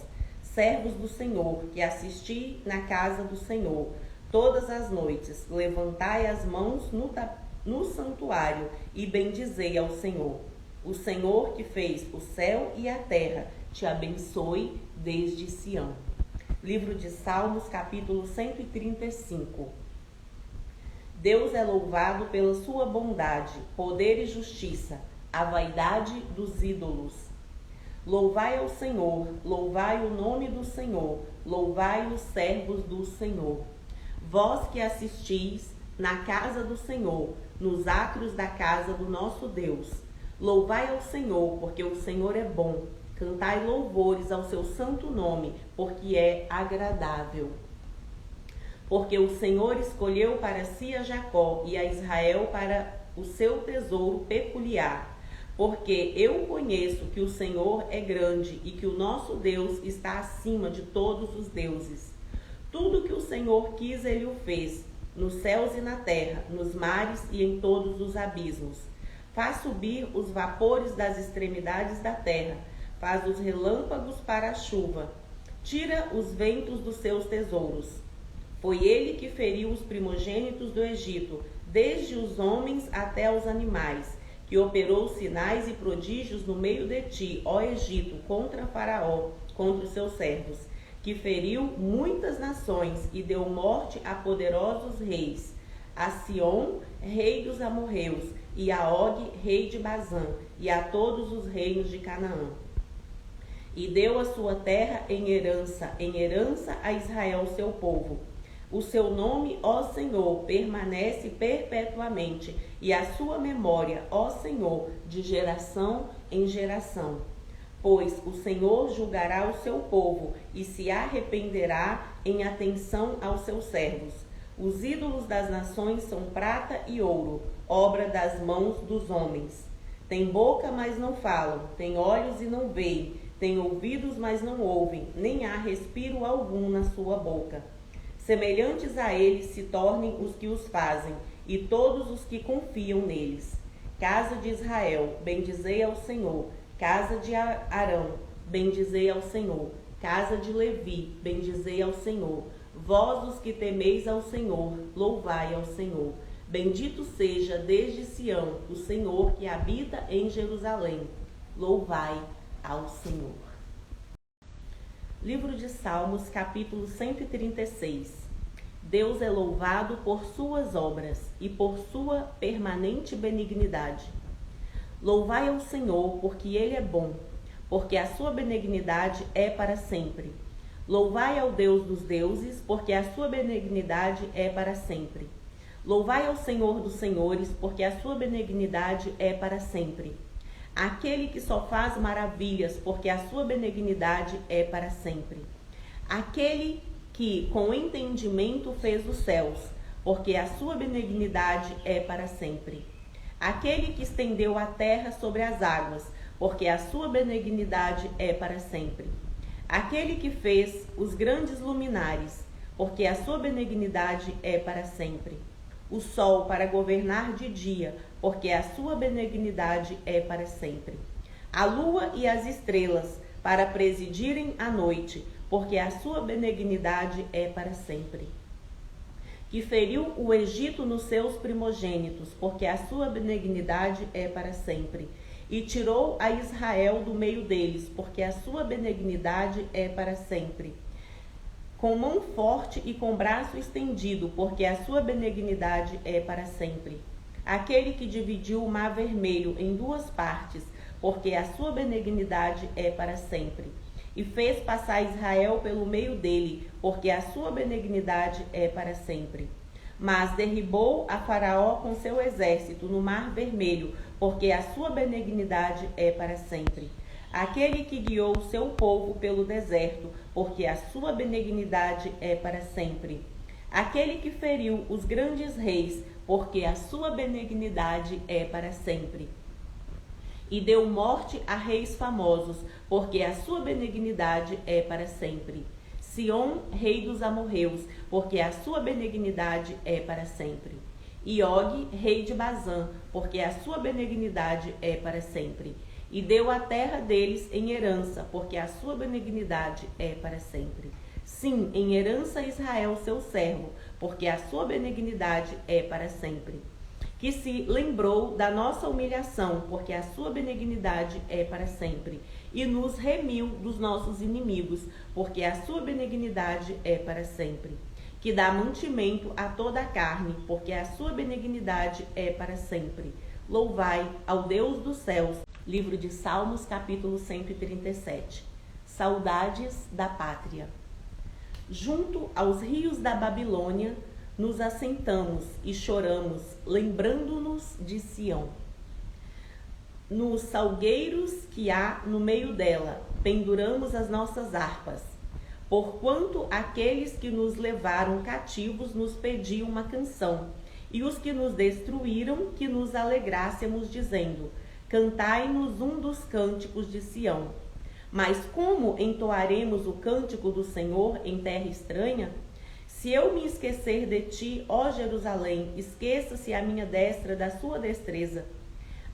servos do Senhor, que assisti na casa do Senhor. Todas as noites, levantai as mãos no santuário e bendizei ao Senhor. O Senhor que fez o céu e a terra, te abençoe desde Sião. Livro de Salmos, capítulo 135. Deus é louvado pela sua bondade, poder e justiça, a vaidade dos ídolos. Louvai ao Senhor, louvai o nome do Senhor, louvai os servos do Senhor. Vós que assistis na casa do Senhor, nos átrios da casa do nosso Deus. Louvai ao Senhor, porque o Senhor é bom. Cantai louvores ao seu santo nome, porque é agradável. Porque o Senhor escolheu para si a Jacó e a Israel para o seu tesouro peculiar. Porque eu conheço que o Senhor é grande e que o nosso Deus está acima de todos os deuses. Tudo que o Senhor quis, ele o fez, nos céus e na terra, nos mares e em todos os abismos. Faz subir os vapores das extremidades da terra, faz os relâmpagos para a chuva, tira os ventos dos seus tesouros. Foi ele que feriu os primogênitos do Egito, desde os homens até os animais, que operou sinais e prodígios no meio de ti, ó Egito, contra Faraó, contra os seus servos, que feriu muitas nações e deu morte a poderosos reis, a Sion, rei dos amorreus, e a Og, rei de Bazã, e a todos os reinos de Canaã. E deu a sua terra em herança a Israel, seu povo. O seu nome, ó Senhor, permanece perpetuamente, e a sua memória, ó Senhor, de geração em geração. Pois o Senhor julgará o seu povo e se arrependerá em atenção aos seus servos. Os ídolos das nações são prata e ouro, obra das mãos dos homens. Tem boca, mas não falam, tem olhos e não veem, tem ouvidos, mas não ouvem, nem há respiro algum na sua boca. Semelhantes a eles se tornem os que os fazem, e todos os que confiam neles. Casa de Israel, bendizei ao Senhor. Casa de Arão, bendizei ao Senhor. Casa de Levi, bendizei ao Senhor. Vós os que temeis ao Senhor, louvai ao Senhor. Bendito seja desde Sião o Senhor que habita em Jerusalém. Louvai ao Senhor. Livro de Salmos, capítulo 136. Deus é louvado por suas obras e por sua permanente benignidade. Louvai ao Senhor, porque Ele é bom, porque a sua benignidade é para sempre. Louvai ao Deus dos deuses, porque a sua benignidade é para sempre. Louvai ao Senhor dos senhores, porque a sua benignidade é para sempre. Aquele que só faz maravilhas, porque a sua benignidade é para sempre. Aquele que com entendimento fez os céus, porque a sua benignidade é para sempre. Aquele que estendeu a terra sobre as águas, porque a sua benignidade é para sempre. Aquele que fez os grandes luminares, porque a sua benignidade é para sempre. O sol para governar de dia, porque a sua benignidade é para sempre. A lua e as estrelas para presidirem a noite, porque a sua benignidade é para sempre. Que feriu o Egito nos seus primogênitos, porque a sua benignidade é para sempre. E tirou a Israel do meio deles, porque a sua benignidade é para sempre. Com mão forte e com braço estendido, porque a sua benignidade é para sempre. Aquele que dividiu o mar vermelho em duas partes, porque a sua benignidade é para sempre. E fez passar Israel pelo meio dele, porque a sua benignidade é para sempre. Mas derribou a Faraó com seu exército no mar vermelho, porque a sua benignidade é para sempre. Aquele que guiou o seu povo pelo deserto, porque a sua benignidade é para sempre. Aquele que feriu os grandes reis, porque a sua benignidade é para sempre. E deu morte a reis famosos, porque a sua benignidade é para sempre. Sion, rei dos amorreus, porque a sua benignidade é para sempre. E Og, rei de Bazã, porque a sua benignidade é para sempre. E deu a terra deles em herança, porque a sua benignidade é para sempre. Sim, em herança a Israel, seu servo, porque a sua benignidade é para sempre. Que se lembrou da nossa humilhação, porque a sua benignidade é para sempre. E nos remiu dos nossos inimigos, porque a sua benignidade é para sempre. Que dá mantimento a toda a carne, porque a sua benignidade é para sempre. Louvai ao Deus dos céus, Livro de Salmos, capítulo 137. Saudades da pátria. Junto aos rios da Babilônia, nos assentamos e choramos, lembrando-nos de Sião. Nos salgueiros que há no meio dela, penduramos as nossas harpas, porquanto aqueles que nos levaram cativos nos pediam uma canção, e os que nos destruíram que nos alegrássemos, dizendo: cantai-nos um dos cânticos de Sião. Mas como entoaremos o cântico do Senhor em terra estranha? Se eu me esquecer de ti, ó Jerusalém, esqueça-se a minha destra da sua destreza.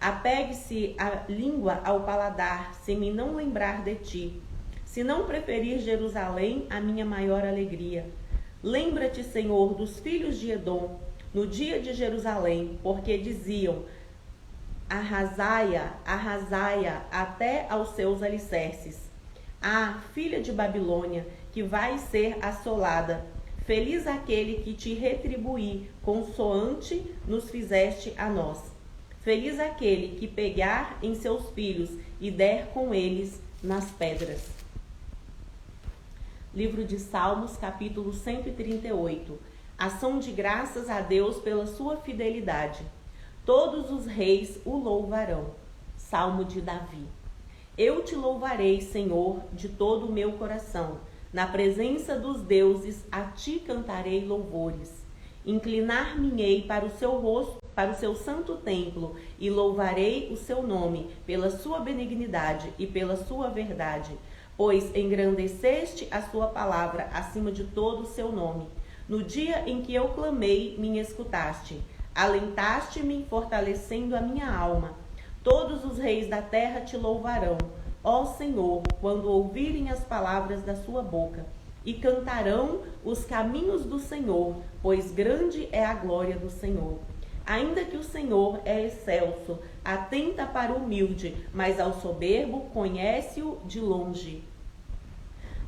Apegue-se a língua ao paladar, se me não lembrar de ti. Se não preferir Jerusalém, a minha maior alegria. Lembra-te, Senhor, dos filhos de Edom, no dia de Jerusalém, porque diziam: arrasai-a, arrasai-a até aos seus alicerces. Ah, filha de Babilônia, que vai ser assolada. Feliz aquele que te retribuir, consoante nos fizeste a nós. Feliz aquele que pegar em seus filhos e der com eles nas pedras. Livro de Salmos, capítulo 138. Ação de graças a Deus pela sua fidelidade. Todos os reis o louvarão. Salmo de Davi. Eu te louvarei, Senhor, de todo o meu coração. Na presença dos deuses, a ti cantarei louvores. Inclinar-me-ei para o seu rosto, para o seu santo templo, e louvarei o seu nome, pela sua benignidade e pela sua verdade. Pois engrandeceste a sua palavra acima de todo o seu nome. No dia em que eu clamei, me escutaste. Alentaste-me, fortalecendo a minha alma. Todos os reis da terra te louvarão, ó Senhor, quando ouvirem as palavras da sua boca. E cantarão os caminhos do Senhor, pois grande é a glória do Senhor. Ainda que o Senhor é excelso, atenta para o humilde, mas ao soberbo conhece-o de longe.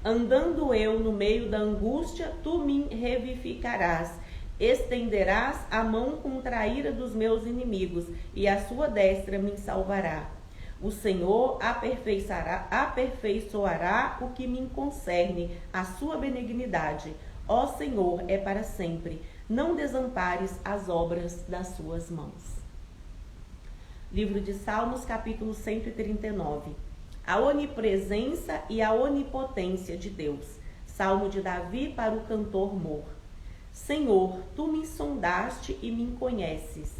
Andando eu no meio da angústia, tu me revivificarás. Estenderás a mão contra a ira dos meus inimigos, e a sua destra me salvará. O Senhor aperfeiçoará o que me concerne, a sua benignidade. Ó Senhor, é para sempre. Não desampares as obras das suas mãos. Livro de Salmos, capítulo 139. A onipresença e a onipotência de Deus. Salmo de Davi para o cantor Mor. Senhor, tu me sondaste e me conheces.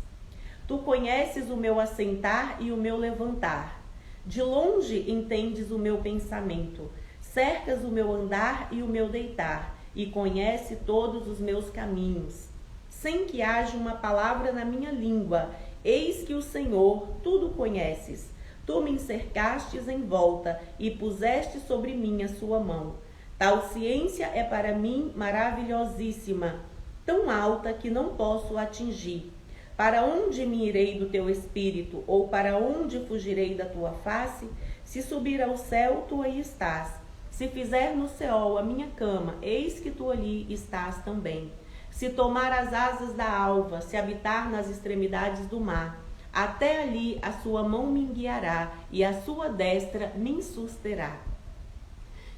Tu conheces o meu assentar e o meu levantar. De longe entendes o meu pensamento. Cercas o meu andar e o meu deitar, e conhece todos os meus caminhos. Sem que haja uma palavra na minha língua, eis que o Senhor tudo conheces. Tu me cercastes em volta e puseste sobre mim a sua mão. Tal ciência é para mim maravilhosíssima, tão alta que não posso atingir. Para onde me irei do teu espírito, ou para onde fugirei da tua face? Se subir ao céu, tu aí estás. Se fizer no Seol a minha cama, eis que tu ali estás também. Se tomar as asas da alva, se habitar nas extremidades do mar, até ali a sua mão me guiará, e a sua destra me susterá.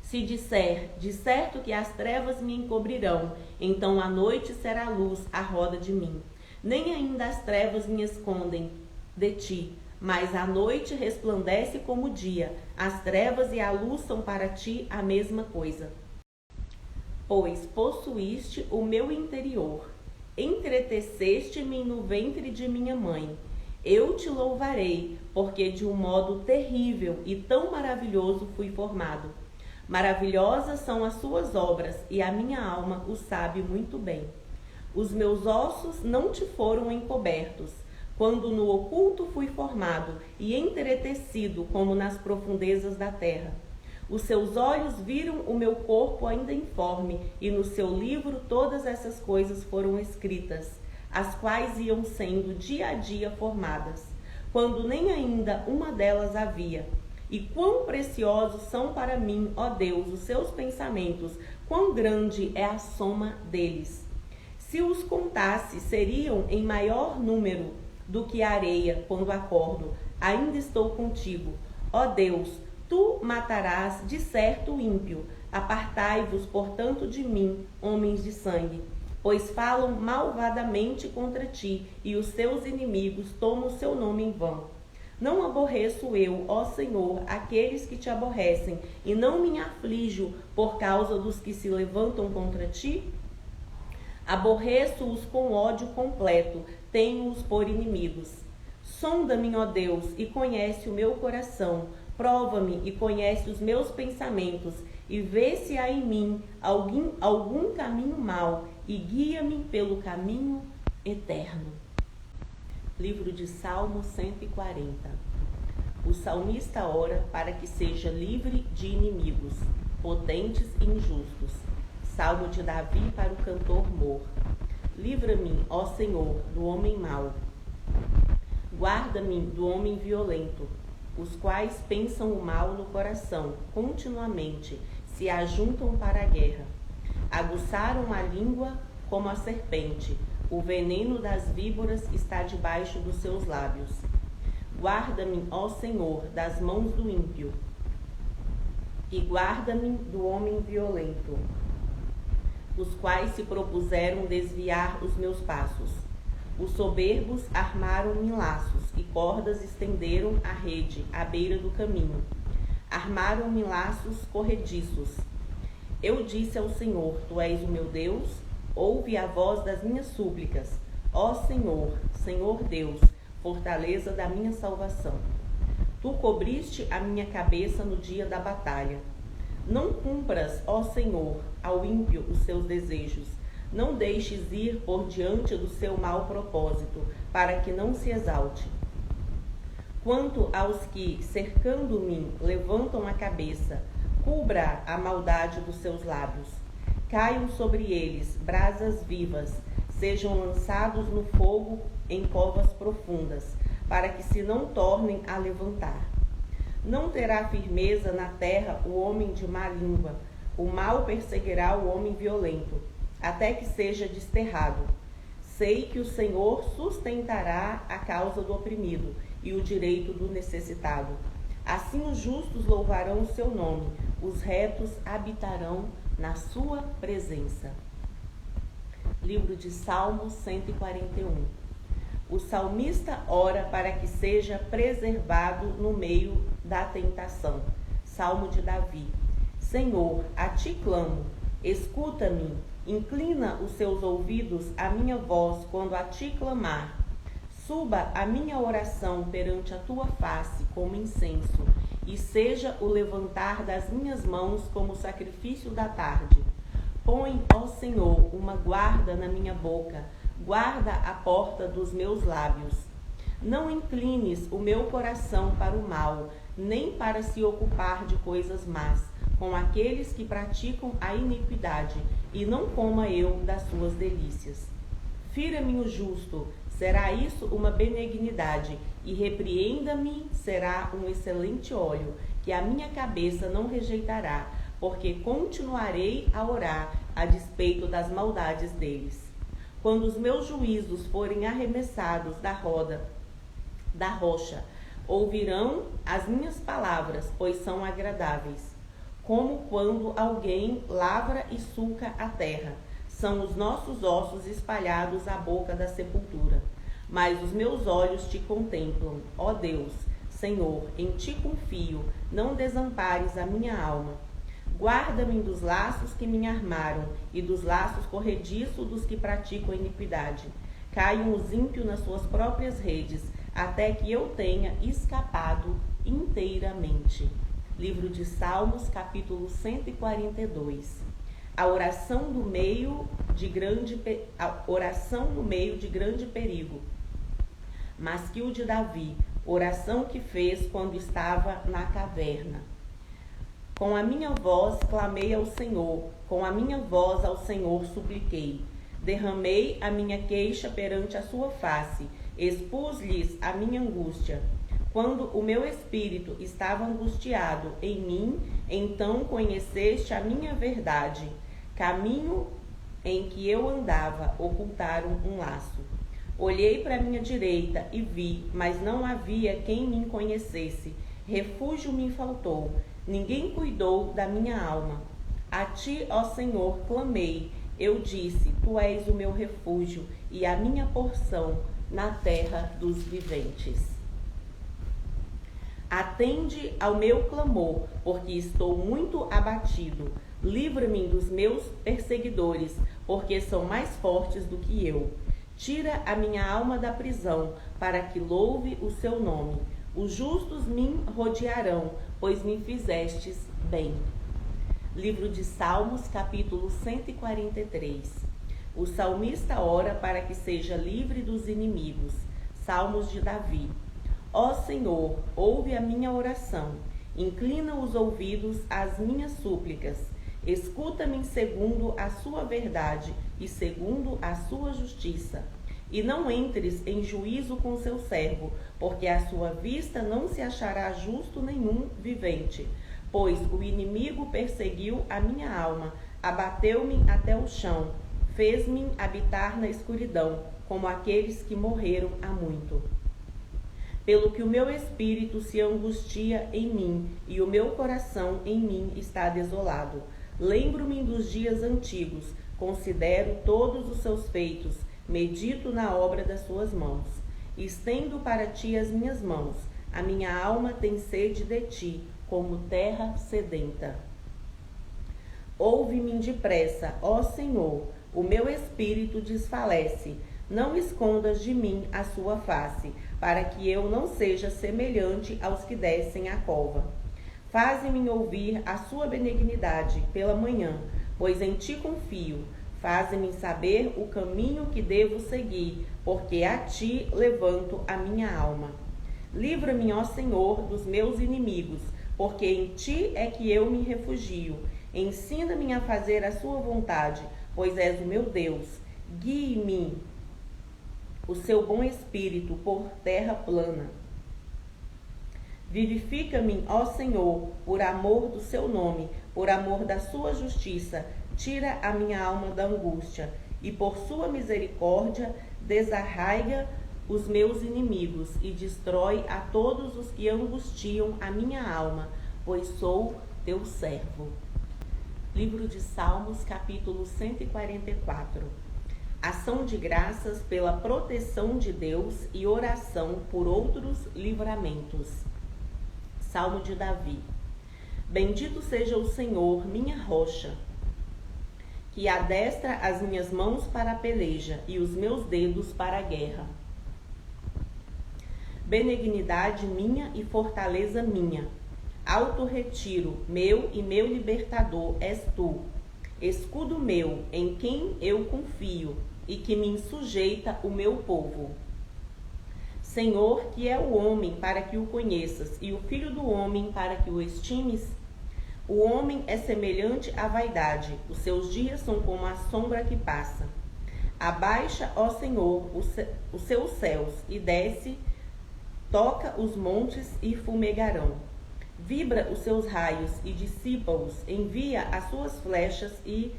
Se disser, de certo que as trevas me encobrirão, então a noite será luz à roda de mim. Nem ainda as trevas me escondem de ti, mas a noite resplandece como o dia. As trevas e a luz são para ti a mesma coisa. Pois possuíste o meu interior, entreteceste-me no ventre de minha mãe. Eu te louvarei, porque de um modo terrível e tão maravilhoso fui formado. Maravilhosas são as suas obras, e a minha alma o sabe muito bem. Os meus ossos não te foram encobertos, quando no oculto fui formado e entretecido como nas profundezas da terra. Os seus olhos viram o meu corpo ainda informe, e no seu livro todas essas coisas foram escritas, as quais iam sendo dia a dia formadas, quando nem ainda uma delas havia. E quão preciosos são para mim, ó Deus, os seus pensamentos, quão grande é a soma deles. Se os contasse, seriam em maior número. do que a areia quando acordo. Ainda estou contigo. Ó Deus, tu matarás de certo o ímpio. Apartai-vos, portanto, de mim, homens de sangue, pois falam malvadamente contra ti, e os seus inimigos tomam o seu nome em vão. Não aborreço eu, ó Senhor, aqueles que te aborrecem, e não me aflijo por causa dos que se levantam contra ti? Aborreço-os com ódio completo, tenho-os por inimigos. Sonda-me, ó Deus, e conhece o meu coração. Prova-me e conhece os meus pensamentos, e vê se há em mim algum caminho mau, e guia-me pelo caminho eterno. Livro de Salmo 140. O salmista ora para que seja livre de inimigos, potentes e injustos. Salmo de Davi para o cantor Mor. Livra-me, ó Senhor, do homem mau. Guarda-me do homem violento, os quais pensam o mal no coração, continuamente se ajuntam para a guerra. Aguçaram a língua como a serpente, o veneno das víboras está debaixo dos seus lábios. Guarda-me, ó Senhor, das mãos do ímpio, e guarda-me do homem violento, os quais se propuseram desviar os meus passos. Os soberbos armaram-me laços, e cordas estenderam a rede à beira do caminho. Armaram-me laços corrediços. Eu disse ao Senhor, tu és o meu Deus, ouve a voz das minhas súplicas. Ó Senhor, Senhor Deus, fortaleza da minha salvação. Tu cobriste a minha cabeça no dia da batalha. Não cumpras, ó Senhor, ao ímpio os seus desejos. Não deixes ir por diante do seu mau propósito, para que não se exalte. Quanto aos que, cercando-me, levantam a cabeça, cubra a maldade dos seus lábios. Caiam sobre eles brasas vivas, sejam lançados no fogo em covas profundas, para que se não tornem a levantar. Não terá firmeza na terra o homem de má língua, o mal perseguirá o homem violento, até que seja desterrado. Sei que o Senhor sustentará a causa do oprimido e o direito do necessitado. Assim os justos louvarão o seu nome, os retos habitarão na sua presença. Livro de Salmos 141. O salmista ora para que seja preservado no meio da tentação. Salmo de Davi. Senhor, a ti clamo, escuta-me, inclina os seus ouvidos à minha voz quando a ti clamar. Suba a minha oração perante a tua face como incenso, e seja o levantar das minhas mãos como sacrifício da tarde. Põe, ó Senhor, uma guarda na minha boca, guarda a porta dos meus lábios. Não inclines o meu coração para o mal, nem para se ocupar de coisas más, com aqueles que praticam a iniquidade, e não coma eu das suas delícias. Fira-me o justo, será isso uma benignidade, e repreenda-me, será um excelente óleo, que a minha cabeça não rejeitará, porque continuarei a orar a despeito das maldades deles. Quando os meus juízos forem arremessados da rocha, ouvirão as minhas palavras, pois são agradáveis. Como quando alguém lavra e sulca a terra, são os nossos ossos espalhados à boca da sepultura. Mas os meus olhos te contemplam, ó Deus, Senhor, em ti confio, não desampares a minha alma. Guarda-me dos laços que me armaram e dos laços corrediços dos que praticam iniquidade. Caiam os ímpios nas suas próprias redes, até que eu tenha escapado inteiramente. Livro de Salmos, capítulo 142. A oração no meio de grande perigo. Mas que o de Davi, oração que fez quando estava na caverna. Com a minha voz clamei ao Senhor, com a minha voz ao Senhor supliquei. Derramei a minha queixa perante a sua face, expus-lhes a minha angústia. Quando o meu espírito estava angustiado em mim, então conheceste a minha verdade. Caminho em que eu andava, ocultaram um laço. Olhei para minha direita e vi, mas não havia quem me conhecesse. Refúgio me faltou, ninguém cuidou da minha alma. A ti, ó Senhor, clamei. Eu disse, tu és o meu refúgio e a minha porção na terra dos viventes. Atende ao meu clamor, porque estou muito abatido. Livra-me dos meus perseguidores, porque são mais fortes do que eu. Tira a minha alma da prisão, para que louve o seu nome. Os justos me rodearão, pois me fizestes bem. Livro de Salmos, capítulo 143. O salmista ora para que seja livre dos inimigos. Salmos de Davi. Ó Senhor, ouve a minha oração. Inclina os ouvidos às minhas súplicas. Escuta-me segundo a sua verdade e segundo a sua justiça. E não entres em juízo com seu servo, porque à sua vista não se achará justo nenhum vivente. Pois o inimigo perseguiu a minha alma, abateu-me até o chão, fez-me habitar na escuridão, como aqueles que morreram há muito. Pelo que o meu espírito se angustia em mim, e o meu coração em mim está desolado. Lembro-me dos dias antigos, considero todos os seus feitos, medito na obra das suas mãos. Estendo para ti as minhas mãos, a minha alma tem sede de ti, como terra sedenta. Ouve-me depressa, ó Senhor, o meu espírito desfalece. Não escondas de mim a sua face, para que eu não seja semelhante aos que descem à cova. Faze-me ouvir a sua benignidade pela manhã, pois em ti confio. Faze-me saber o caminho que devo seguir, porque a ti levanto a minha alma. Livra-me, ó Senhor, dos meus inimigos, porque em ti é que eu me refugio. Ensina-me a fazer a sua vontade, pois és o meu Deus. Guie-me o seu bom espírito por terra plana. Vivifica-me, ó Senhor, por amor do seu nome, por amor da sua justiça. Tira a minha alma da angústia, e por sua misericórdia desarraiga os meus inimigos e destrói a todos os que angustiam a minha alma, pois sou teu servo. Livro de Salmos, capítulo 144. Ação de graças pela proteção de Deus e oração por outros livramentos. Salmo de Davi. Bendito seja o Senhor, minha rocha, que adestra as minhas mãos para a peleja e os meus dedos para a guerra. Benignidade minha e fortaleza minha, alto retiro meu e meu libertador és tu, escudo meu em quem eu confio e que me sujeita o meu povo. Senhor, que é o homem para que o conheças e o filho do homem para que o estimes? O homem é semelhante à vaidade, os seus dias são como a sombra que passa. Abaixa, ó Senhor, os seus céus e desce, toca os montes e fumegarão. Vibra os seus raios e dissipa-os, envia as suas flechas e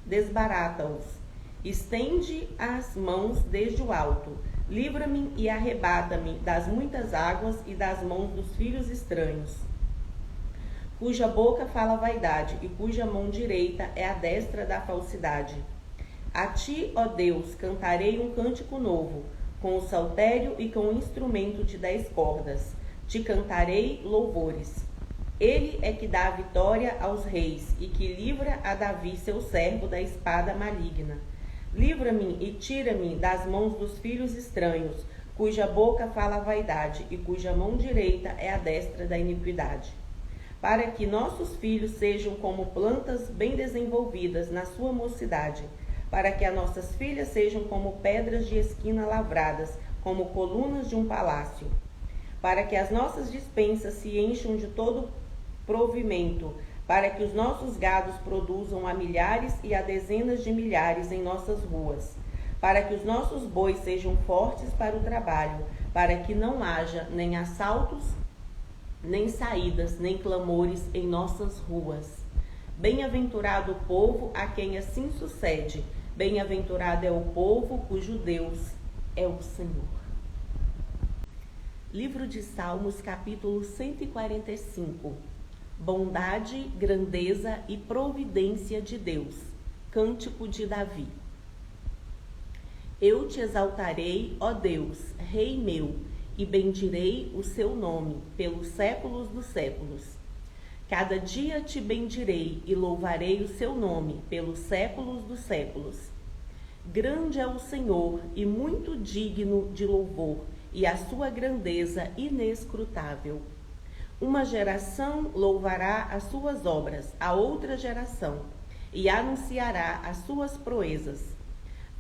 desbarata-os. Estende as mãos desde o alto, livra-me e arrebata-me das muitas águas e das mãos dos filhos estranhos, cuja boca fala vaidade e cuja mão direita é a destra da falsidade. A ti, ó Deus, cantarei um cântico novo, com o saltério e com o instrumento de 10 cordas. Te cantarei louvores. Ele é que dá a vitória aos reis e que livra a Davi, seu servo, da espada maligna. Livra-me e tira-me das mãos dos filhos estranhos, cuja boca fala a vaidade e cuja mão direita é a destra da iniquidade. Para que nossos filhos sejam como plantas bem desenvolvidas na sua mocidade, para que as nossas filhas sejam como pedras de esquina lavradas, como colunas de um palácio, para que as nossas despensas se encham de todo provimento, para que os nossos gados produzam a milhares e a dezenas de milhares em nossas ruas, para que os nossos bois sejam fortes para o trabalho, para que não haja nem assaltos, nem saídas, nem clamores em nossas ruas. Bem-aventurado o povo a quem assim sucede. Bem-aventurado é o povo cujo Deus é o Senhor. Livro de Salmos, capítulo 145. Bondade, grandeza e providência de Deus. Cântico de Davi. Eu te exaltarei, ó Deus, Rei meu, e bendirei o seu nome pelos séculos dos séculos. Cada dia te bendirei e louvarei o seu nome pelos séculos dos séculos. Grande é o Senhor e muito digno de louvor, e a sua grandeza inescrutável. Uma geração louvará as suas obras, a outra geração, e anunciará as suas proezas.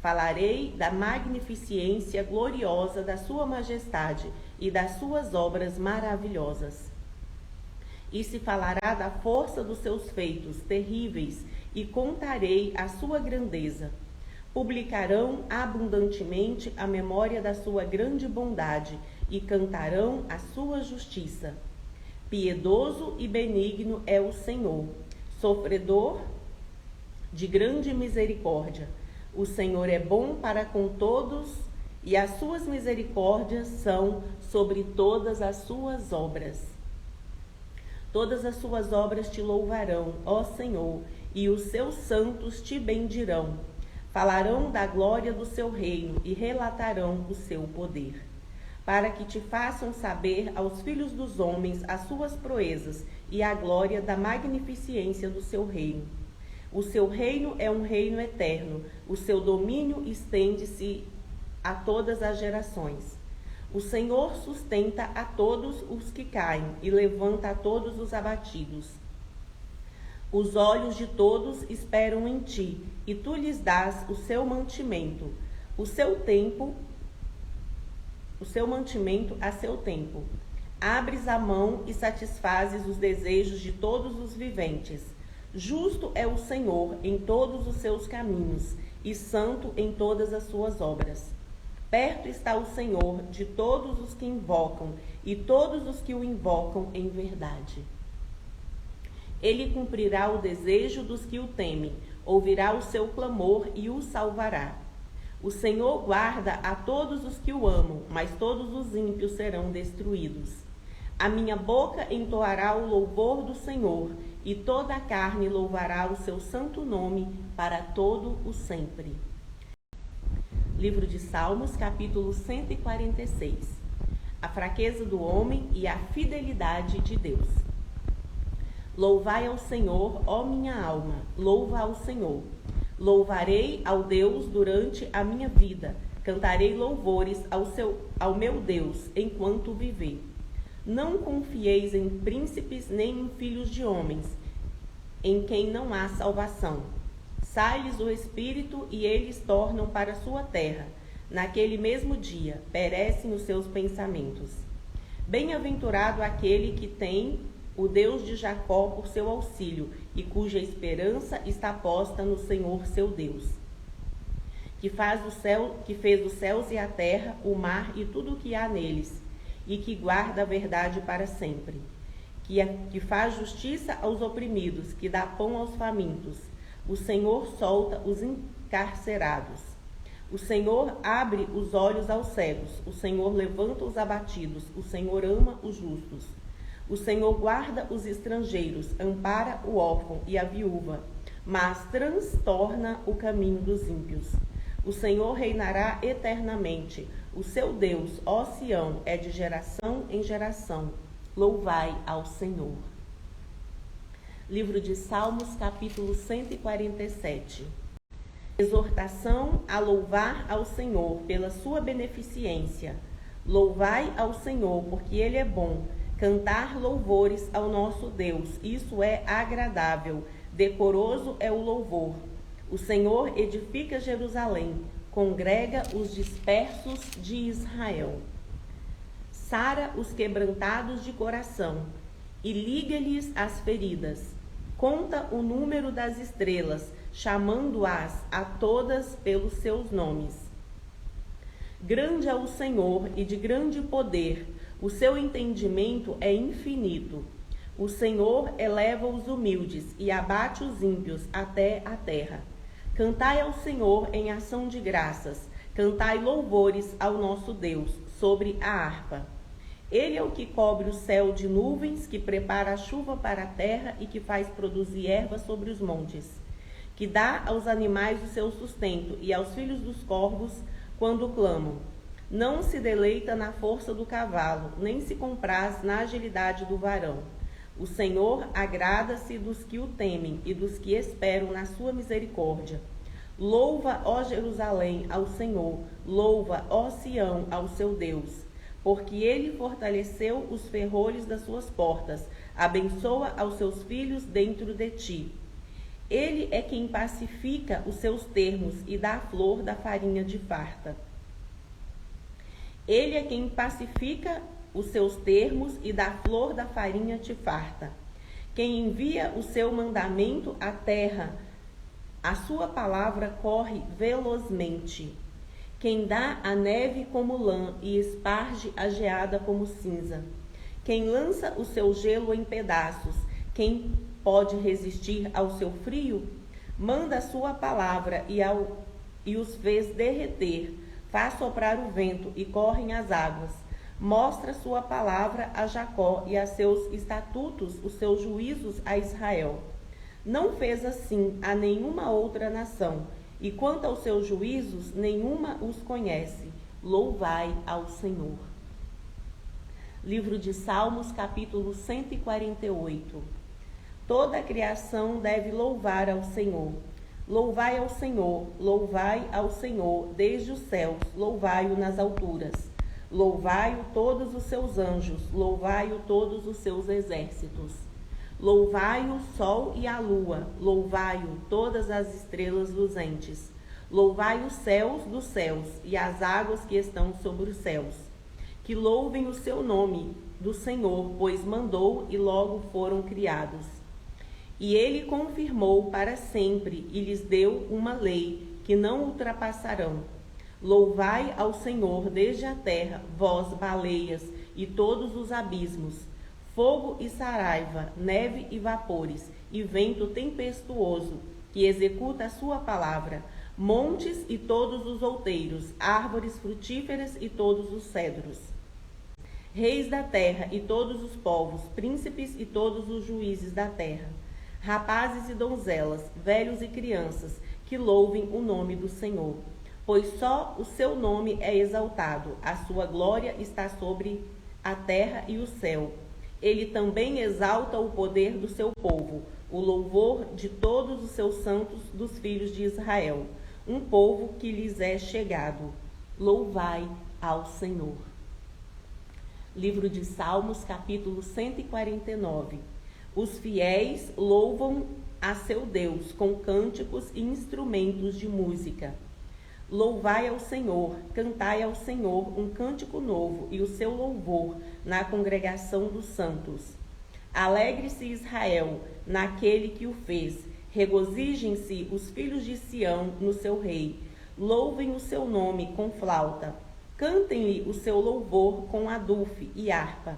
Falarei da magnificência gloriosa da sua majestade e das suas obras maravilhosas. E se falará da força dos seus feitos terríveis, e contarei a sua grandeza. Publicarão abundantemente a memória da sua grande bondade, e cantarão a sua justiça. Piedoso e benigno é o Senhor, sofredor de grande misericórdia. O Senhor é bom para com todos, e as suas misericórdias são sobre todas as suas obras. Todas as suas obras te louvarão, ó Senhor, e os seus santos te bendirão. Falarão da glória do seu reino e relatarão o seu poder, para que te façam saber aos filhos dos homens as suas proezas e a glória da magnificência do seu reino. O seu reino é um reino eterno, o seu domínio estende-se a todas as gerações. O Senhor sustenta a todos os que caem e levanta a todos os abatidos. Os olhos de todos esperam em ti, e tu lhes dás o seu mantimento, o seu mantimento a seu tempo. Abres a mão e satisfazes os desejos de todos os viventes. Justo é o Senhor em todos os seus caminhos, e santo em todas as suas obras. Perto está o Senhor de todos os que invocam, e todos os que o invocam em verdade. Ele cumprirá o desejo dos que o temem, ouvirá o seu clamor e o salvará. O Senhor guarda a todos os que o amam, mas todos os ímpios serão destruídos. A minha boca entoará o louvor do Senhor, e toda a carne louvará o seu santo nome para todo o sempre. Livro de Salmos, capítulo 146. A fraqueza do homem e a fidelidade de Deus. Louvai ao Senhor, ó minha alma, louva ao Senhor. Louvarei ao Deus durante a minha vida, cantarei louvores ao meu Deus enquanto viver. Não confieis em príncipes nem em filhos de homens, em quem não há salvação. Sai-lhes o espírito e eles tornam para sua terra. Naquele mesmo dia, perecem os seus pensamentos. Bem-aventurado aquele que tem o Deus de Jacó por seu auxílio e cuja esperança está posta no Senhor seu Deus, que fez os céus e a terra, o mar e tudo o que há neles, e que guarda a verdade para sempre, que faz justiça aos oprimidos, que dá pão aos famintos. O Senhor solta os encarcerados. O Senhor abre os olhos aos cegos. O Senhor levanta os abatidos. O Senhor ama os justos. O Senhor guarda os estrangeiros, ampara o órfão e a viúva, mas transtorna o caminho dos ímpios. O Senhor reinará eternamente. O seu Deus, ó Sião, é de geração em geração. Louvai ao Senhor. Livro de Salmos, capítulo 147. Exortação a louvar ao Senhor pela sua beneficência. Louvai ao Senhor, porque Ele é bom. Cantar louvores ao nosso Deus, isso é agradável. Decoroso é o louvor. O Senhor edifica Jerusalém, congrega os dispersos de Israel. Sara os quebrantados de coração e liga-lhes as feridas. Conta o número das estrelas, chamando-as a todas pelos seus nomes. Grande é o Senhor e de grande poder, o seu entendimento é infinito. O Senhor eleva os humildes e abate os ímpios até a terra. Cantai ao Senhor em ação de graças, cantai louvores ao nosso Deus sobre a harpa. Ele é o que cobre o céu de nuvens, que prepara a chuva para a terra e que faz produzir erva sobre os montes, que dá aos animais o seu sustento e aos filhos dos corvos quando clamam. Não se deleita na força do cavalo, nem se compraz na agilidade do varão. O Senhor agrada-se dos que o temem e dos que esperam na sua misericórdia. Louva, ó Jerusalém, ao Senhor, louva, ó Sião, ao seu Deus, porque ele fortaleceu os ferrolhos das suas portas, abençoa aos seus filhos dentro de ti. Ele é quem pacifica os seus termos e dá a flor da farinha de farta. Ele é quem pacifica os seus termos e dá a flor da farinha de farta. Quem envia o seu mandamento à terra, a sua palavra corre velozmente. Quem dá a neve como lã e esparge a geada como cinza. Quem lança o seu gelo em pedaços, quem pode resistir ao seu frio? Manda a sua palavra e os fez derreter. Faz soprar o vento e correm as águas. Mostra sua palavra a Jacó e a seus estatutos, os seus juízos a Israel. Não fez assim a nenhuma outra nação, e quanto aos seus juízos, nenhuma os conhece. Louvai ao Senhor. Livro de Salmos, capítulo 148. Toda a criação deve louvar ao Senhor. Louvai ao Senhor, desde os céus, louvai-o nas alturas. Louvai-o todos os seus anjos, louvai-o todos os seus exércitos. Louvai-o sol e a lua, louvai-o todas as estrelas luzentes. Louvai os céus dos céus e as águas que estão sobre os céus. Que louvem o seu nome do Senhor, pois mandou e logo foram criados. E ele confirmou para sempre e lhes deu uma lei que não ultrapassarão. Louvai ao Senhor desde a terra, vós baleias e todos os abismos, fogo e saraiva, neve e vapores, e vento tempestuoso, que executa a sua palavra, montes e todos os outeiros, árvores frutíferas e todos os cedros. Reis da terra e todos os povos, príncipes e todos os juízes da terra, rapazes e donzelas, velhos e crianças, que louvem o nome do Senhor. Pois só o seu nome é exaltado, a sua glória está sobre a terra e o céu. Ele também exalta o poder do seu povo, o louvor de todos os seus santos dos filhos de Israel, um povo que lhes é chegado. Louvai ao Senhor. Livro de Salmos, capítulo 149. Os fiéis louvam a seu Deus com cânticos e instrumentos de música. Louvai ao Senhor, cantai ao Senhor um cântico novo e o seu louvor na congregação dos santos. Alegre-se Israel naquele que o fez, regozijem-se os filhos de Sião no seu rei. Louvem o seu nome com flauta, cantem-lhe o seu louvor com adufe e harpa.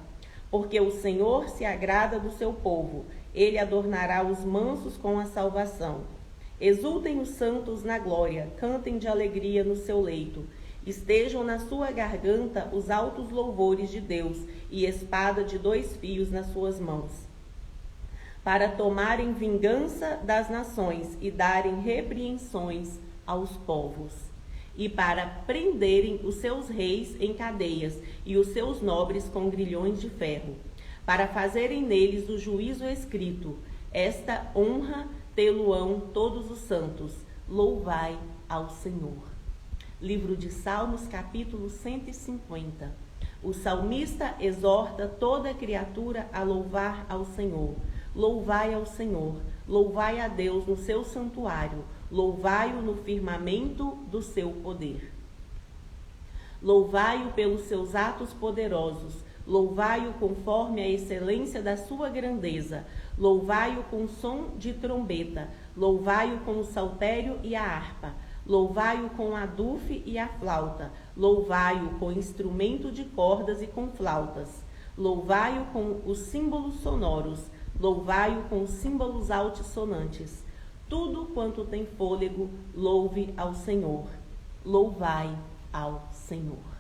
Porque o Senhor se agrada do seu povo, ele adornará os mansos com a salvação. Exultem os santos na glória, cantem de alegria no seu leito. Estejam na sua garganta os altos louvores de Deus e espada de 2 fios nas suas mãos, para tomarem vingança das nações e darem repreensões aos povos, e para prenderem os seus reis em cadeias e os seus nobres com grilhões de ferro, para fazerem neles o juízo escrito. Esta honra tê-lo-ão todos os santos. Louvai ao Senhor. Livro de Salmos, capítulo 150. O salmista exorta toda a criatura a louvar ao Senhor. Louvai ao Senhor, louvai a Deus no seu santuário, louvai-o no firmamento do seu poder. Louvai-o pelos seus atos poderosos, louvai-o conforme a excelência da sua grandeza, louvai-o com som de trombeta, louvai-o com o saltério e a harpa, louvai-o com a adufe e a flauta, louvai-o com instrumento de cordas e com flautas, louvai-o com os símbolos sonoros, louvai-o com os símbolos altissonantes. Tudo quanto tem fôlego, louve ao Senhor. Louvai ao Senhor.